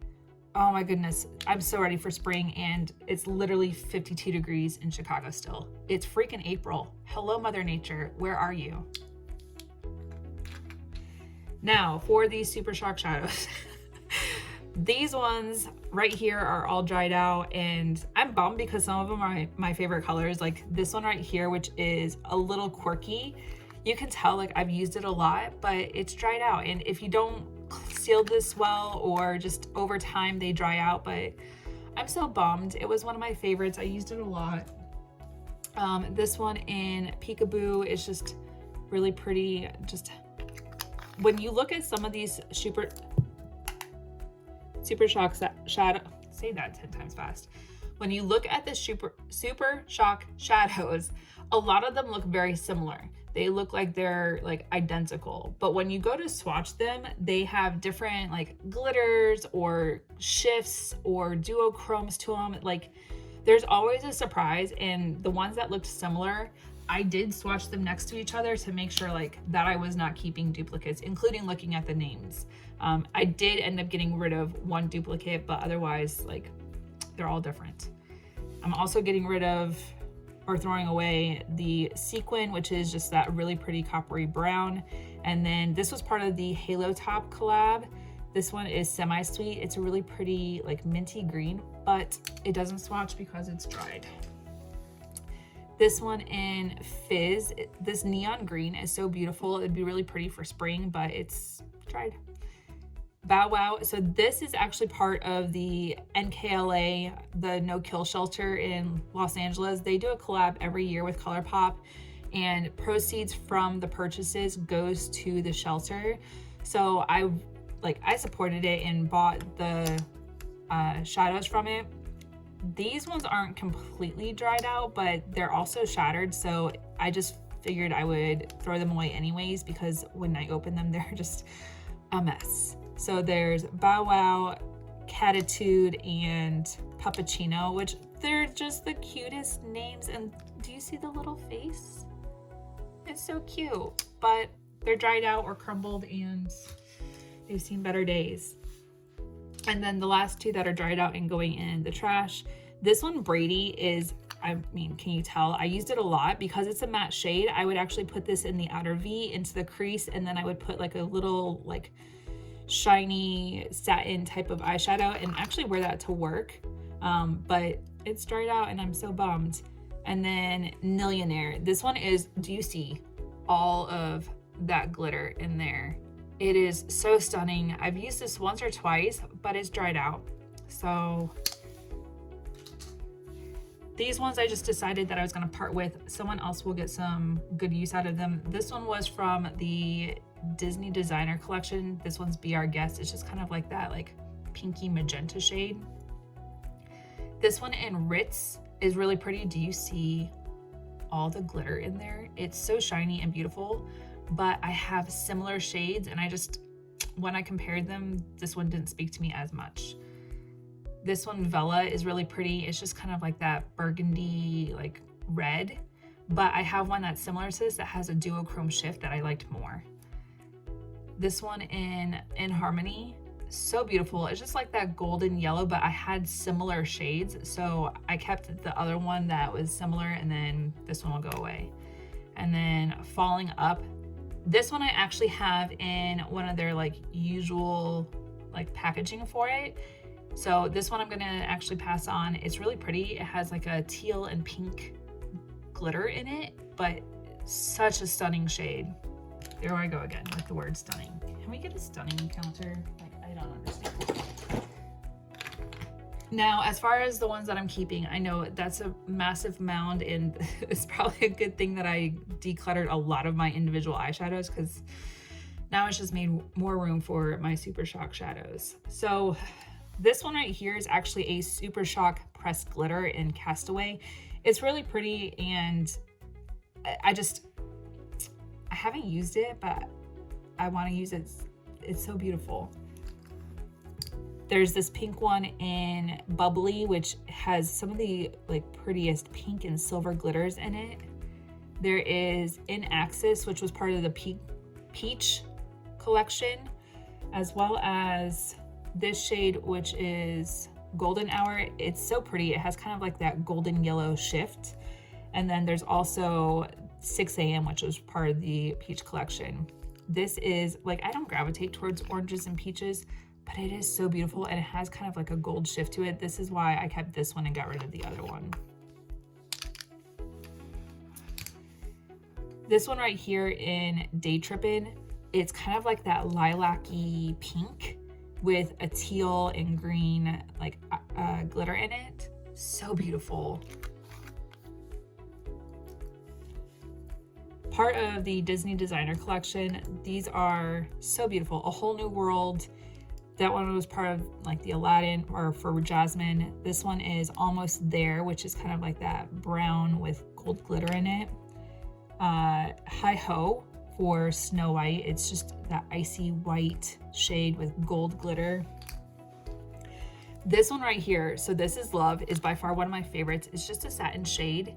Oh my goodness, I'm so ready for spring, and it's literally 52 degrees in Chicago still. It's freaking April. Hello, Mother Nature, where are you? Now for these Super Shock shadows. These ones right here are all dried out, and I'm bummed because some of them are my favorite colors. Like this one right here, which is a little quirky. you can tell like I've used it a lot, but it's dried out. And if you don't seal this well, or just over time they dry out, but I'm so bummed. It was one of my favorites. I used it a lot. This one in Peekaboo is just really pretty. Just when you look at some of these Super Shock shadow, say that 10 times fast. When you look at the Super Shock shadows, a lot of them look very similar. They look like they're like identical, but when you go to swatch them, they have different like glitters or shifts or duochromes to them. Like there's always a surprise, and the ones that looked similar, I did swatch them next to each other to make sure like that I was not keeping duplicates, including looking at the names. I did end up getting rid of one duplicate, but otherwise like they're all different. I'm also getting rid of or throwing away the sequin, which is just that really pretty coppery brown. And then this was part of the Halo Top collab. This one is semi-sweet. It's a really pretty like minty green, but it doesn't swatch because it's dried. This one in Fizz, this neon green is so beautiful. It'd be really pretty for spring, but it's dried. Bow Wow. So this is actually part of the NKLA, the No Kill Shelter in Los Angeles. They do a collab every year with ColourPop, and proceeds from the purchases goes to the shelter. So I supported it and bought the shadows from it. These ones aren't completely dried out, but they're also shattered. So I just figured I would throw them away anyways, because when I open them, they're just a mess. So there's Bow Wow, Catitude, and Puppuccino, which they're just the cutest names. And do you see the little face? It's so cute, but they're dried out or crumbled and they've seen better days. And then the last two that are dried out and going in the trash. This one, Brady, is, I mean, can you tell? I used it a lot because it's a matte shade. I would actually put this in the outer V into the crease, and then I would put like a little like shiny satin type of eyeshadow and actually wear that to work. But it's dried out and I'm so bummed. And then Millionaire. This one is, do you see all of that glitter in there? It is so stunning. I've used this once or twice, but it's dried out. So these ones I just decided that I was gonna part with. Someone else will get some good use out of them. This one was from the Disney Designer Collection. This one's Be Our Guest. It's just kind of like that like pinky magenta shade. This one in Ritz is really pretty. Do you see all the glitter in there? It's so shiny and beautiful, but I have similar shades, and I just, when I compared them, this one didn't speak to me as much. This one, Vella, is really pretty. It's just kind of like that burgundy like red, but I have one that's similar to this that has a duochrome shift that I liked more. This one in Harmony, so beautiful. It's just like that golden yellow, but I had similar shades, so I kept the other one that was similar, and then this one will go away. And then Falling Up, this one I actually have in one of their like usual like packaging for it. So this one I'm gonna actually pass on. It's really pretty. It has like a teal and pink glitter in it, but such a stunning shade. There I go again with the word stunning. Can we get a stunning counter? Like, I don't understand. Now, as far as the ones that I'm keeping, I know that's a massive mound, and it's probably a good thing that I decluttered a lot of my individual eyeshadows, because now it's just made more room for my Super Shock shadows. So this one right here is actually a Super Shock pressed glitter in Castaway. It's really pretty, and I haven't used it, but I want to use it. It's so beautiful. There's this pink one in Bubbly, which has some of the like prettiest pink and silver glitters in it. There is In Axis, which was part of the Peach collection, as well as this shade, which is Golden Hour. It's so pretty. It has kind of like that golden yellow shift. And then there's also 6 a.m., which was part of the Peach collection. This is like, I don't gravitate towards oranges and peaches, but it is so beautiful, and it has kind of like a gold shift to it. This is why I kept this one and got rid of the other one. This one right here in Day Trippin', it's kind of like that lilac-y pink with a teal and green like glitter in it. So beautiful. Part of the Disney Designer Collection. These are so beautiful. A Whole New World. That one was part of like the Aladdin, or for Jasmine. This one is Almost There, which is kind of like that brown with gold glitter in it. Hi Ho for Snow White. It's just that icy white shade with gold glitter. This one right here, so this is Love, is by far one of my favorites. It's just a satin shade.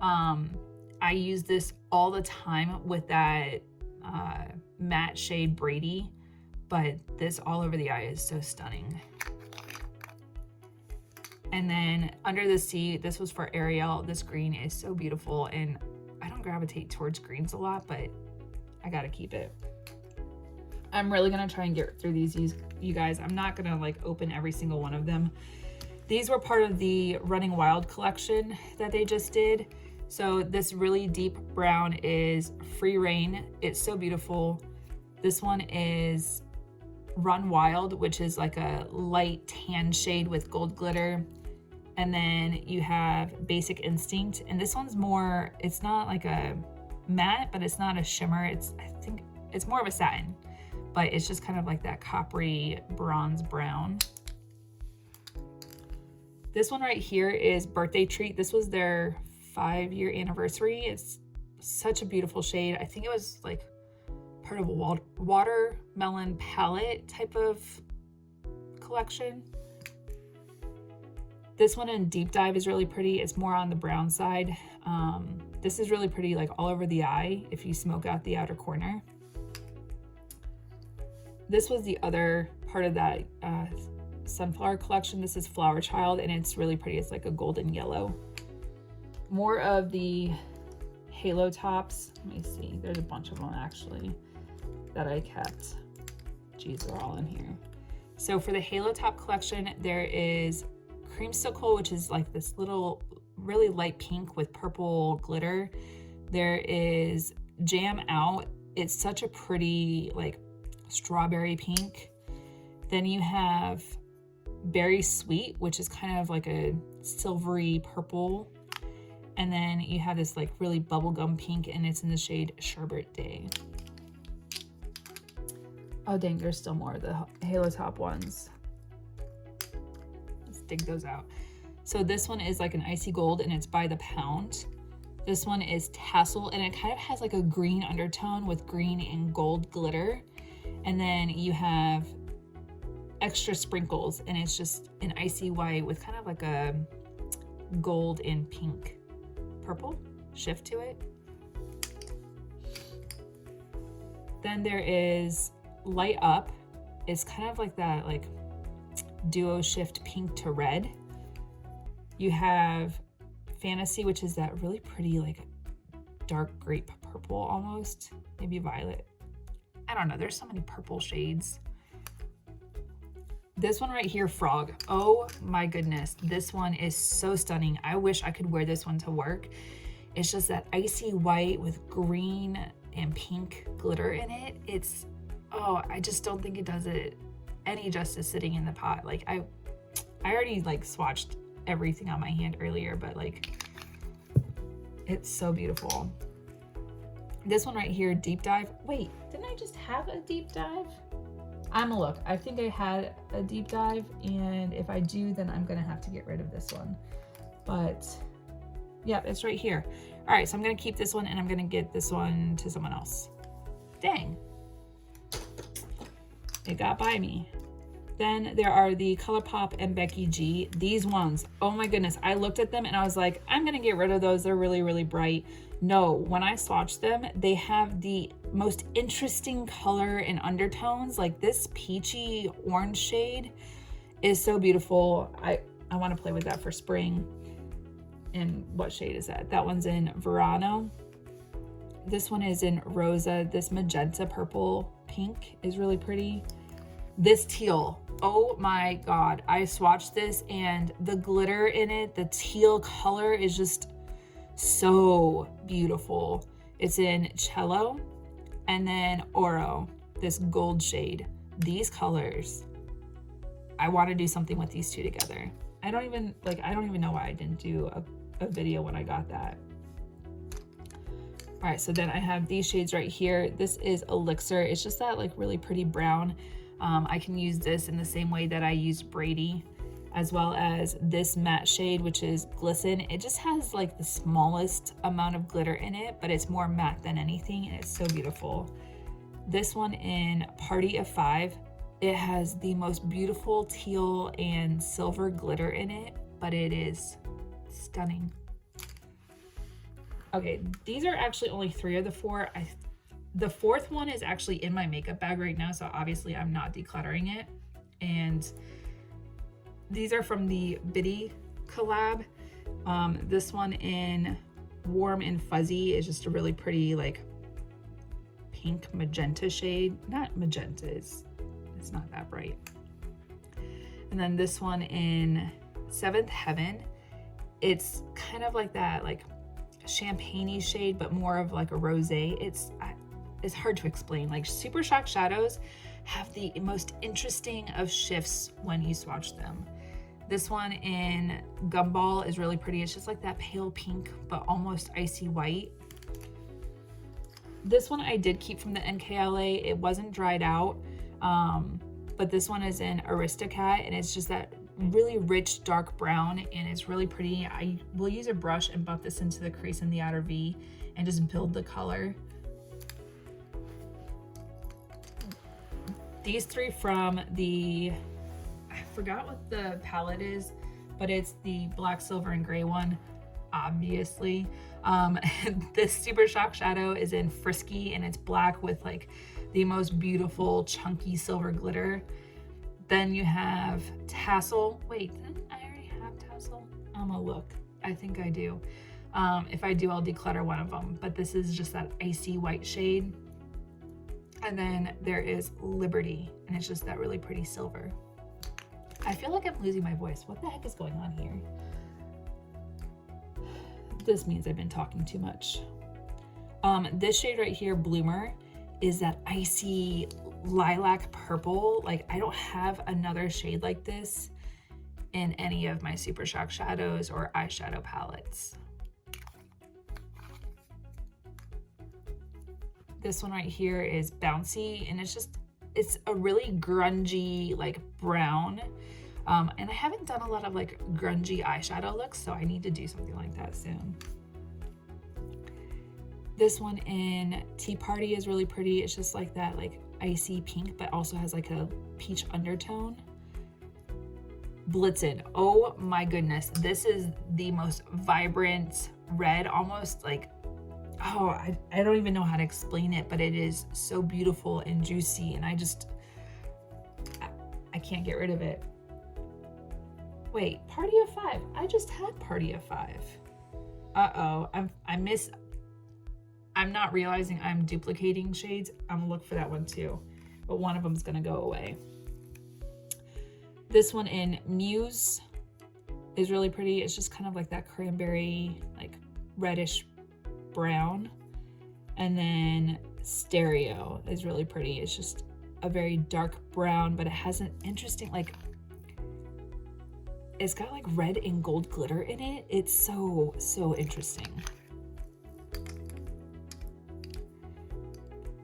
I use this all the time with that matte shade Brady, but this all over the eye is so stunning. And then Under the Sea, this was for Ariel. This green is so beautiful, and I don't gravitate towards greens a lot, but I gotta keep it. I'm really gonna try and get through these, you guys. I'm not gonna like open every single one of them. These were part of the Running Wild collection that they just did. So this really deep brown is Free Reign. It's so beautiful. This one is Run Wild, which is like a light tan shade with gold glitter. And then you have Basic Instinct, and this one's more, it's not like a matte, but it's not a shimmer. I think it's more of a satin, but it's just kind of like that coppery bronze brown. This one right here is Birthday Treat. This was their 5-year anniversary. It's such a beautiful shade. I think it was like part of a watermelon palette type of collection. This one in Deep Dive is really pretty. It's more on the brown side. This is really pretty, like all over the eye if you smoke out the outer corner. This was the other part of that Sunflower collection. This is Flower Child, and it's really pretty. It's like a golden yellow. More of the halo tops. Let me see. There's a bunch of them actually that I kept. Geez, they're all in here. So for the halo top collection, there is Creamsicle, which is like this little really light pink with purple glitter. There is Jam Out. It's such a pretty like strawberry pink. Then you have Berry Sweet, which is kind of like a silvery purple. And then you have this like really bubblegum pink, and it's in the shade Sherbet Day. Oh dang, there's still more of the halo top ones. Let's dig those out. So this one is like an icy gold, and it's by the pound. This one is Tassel, and it kind of has like a green undertone with green and gold glitter. And then you have Extra Sprinkles, and it's just an icy white with kind of like a gold and pink purple shift to it. Then there is Light Up. It's kind of like that like duo shift pink to red. You have Fantasy, which is that really pretty like dark grape purple almost, maybe violet. I don't know, there's so many purple shades. This one right here, Frog. Oh my goodness, this one is so stunning. I wish I could wear this one to work. It's just that icy white with green and pink glitter in it. It's, oh, I just don't think it does it any justice sitting in the pot. Like I already like swatched everything on my hand earlier, but like it's so beautiful. This one right here, Deep Dive. Wait, didn't I just have a Deep Dive? I'm gonna look. I think I had a Deep Dive, and if I do, then I'm gonna have to get rid of this one. But yeah, it's right here. All right, so I'm gonna keep this one, and I'm gonna get this one to someone else. Dang. It got by me. Then there are the ColourPop and Becky G. These ones, oh my goodness. I looked at them and I was like, I'm gonna get rid of those. They're really, really bright. No, when I swatched them, they have the most interesting color and undertones. Like this peachy orange shade is so beautiful. I wanna play with that for spring. And what shade is that? That one's in Verano. This one is in Rosa. This magenta purple pink is really pretty. This teal, oh my God. I swatched this and the glitter in it, the teal color is just so beautiful. It's in Cello and then Oro, this gold shade. These colors, I want to do something with these two together. I don't even know why I didn't do a video when I got that. All right, so then I have these shades right here. This is Elixir. It's just that like really pretty brown. I can use this in the same way that I used Brady, as well as this matte shade, which is Glisten. It just has like the smallest amount of glitter in it, but it's more matte than anything, and it's so beautiful. This one in Party of Five, it has the most beautiful teal and silver glitter in it, but it is stunning. Okay, these are actually only 3 of the 4. The 4th one is actually in my makeup bag right now, so obviously I'm not decluttering it. And these are from the Biddy collab. This one in Warm and Fuzzy is just a really pretty like pink magenta shade. Not magenta, it's not that bright. And then this one in Seventh Heaven, it's kind of like that like champagne-y shade, but more of like a rosé. It's hard to explain. Like Super Shock shadows have the most interesting of shifts when you swatch them. This one in Gumball is really pretty. It's just like that pale pink, but almost icy white. This one I did keep from the NKLA. It wasn't dried out, but this one is in Aristocat, and it's just that really rich dark brown, and it's really pretty. I will use a brush and buff this into the crease in the outer V and just build the color. These 3 from the, I forgot what the palette is, but it's the black, silver, and gray one, obviously. This Super Shock shadow is in Frisky, and it's black with like the most beautiful chunky silver glitter. Then you have Tassel. Wait, didn't I already have Tassel? I'm gonna look. I think I do. If I do, I'll declutter one of them. But this is just that icy white shade. And then there is Liberty, and it's just that really pretty silver. I feel like I'm losing my voice. What the heck is going on here? This means I've been talking too much. This shade right here, Bloomer, is that icy lilac purple. Like I don't have another shade like this in any of my Super Shock shadows or eyeshadow palettes. This one right here is Bouncy, and it's a really grungy like brown. And I haven't done a lot of like grungy eyeshadow looks, so I need to do something like that soon. This one in Tea Party is really pretty. It's just like that like icy pink, but also has like a peach undertone. Blitzen, oh my goodness, this is the most vibrant red, almost like, oh, I don't even know how to explain it, but it is so beautiful and juicy, and I can't get rid of it. Wait, Party of Five. I just had Party of Five. Uh-oh, I'm not realizing I'm duplicating shades. I'm gonna look for that one too, but one of them's gonna go away. This one in Muse is really pretty. It's just kind of like that cranberry, like reddish brown. And then Stereo is really pretty. It's just a very dark brown, but it has an interesting, like, it's got like red and gold glitter in it. It's so interesting.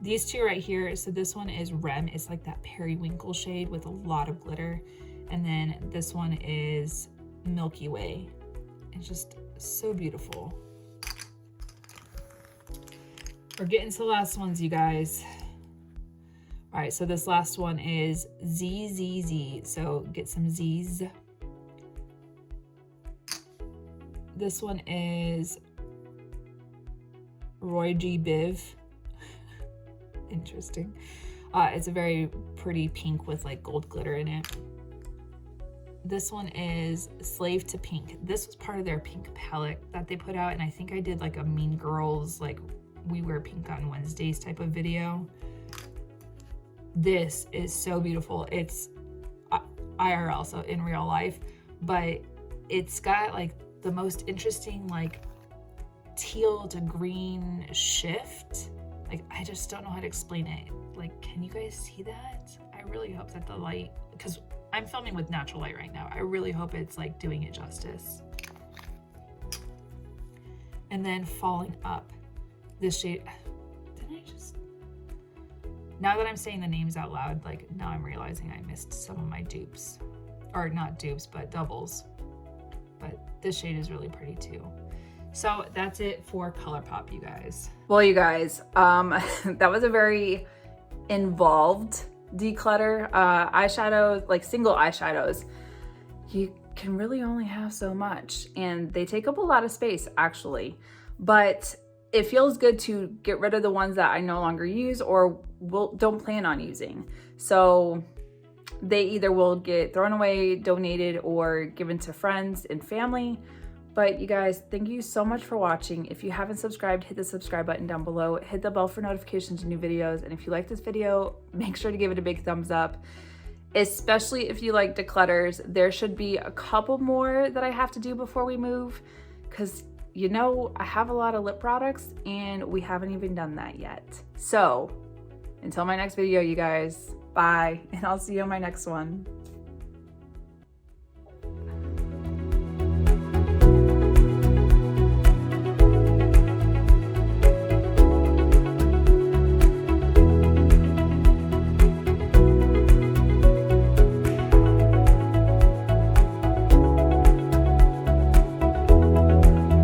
These two right here, so this one is Rem. It's like that periwinkle shade with a lot of glitter. And then this one is Milky Way. It's just so beautiful. We're getting to the last ones, you guys. All right, so this last one is ZZZ. So get some Z's. This one is Roy G. Biv. Interesting. It's a very pretty pink with like gold glitter in it. This one is Slave to Pink. This was part of their pink palette that they put out, and I think I did like a Mean Girls, like we wear pink on Wednesdays type of video. This is so beautiful. It's IRL, so in real life, but it's got like the most interesting like teal to green shift. Like, I just don't know how to explain it. Like, can you guys see that? I really hope that the light, because I'm filming with natural light right now. I really hope it's like doing it justice. And then falling up, this shade, now that I'm saying the names out loud, like now I'm realizing I missed some of my dupes. Or not dupes, but doubles. But this shade is really pretty too. So that's it for ColourPop, you guys. Well, you guys, that was a very involved declutter. Eyeshadows, like single eyeshadows, you can really only have so much, and they take up a lot of space actually. But it feels good to get rid of the ones that I no longer use or don't plan on using. So they either will get thrown away, donated, or given to friends and family. But you guys, thank you so much for watching. If you haven't subscribed, hit the subscribe button down below. Hit the bell for notifications of new videos. And if you like this video, make sure to give it a big thumbs up. Especially if you like declutters. There should be a couple more that I have to do before we move, because you know, I have a lot of lip products and we haven't even done that yet. So until my next video, you guys, bye, and I'll see you on my next one.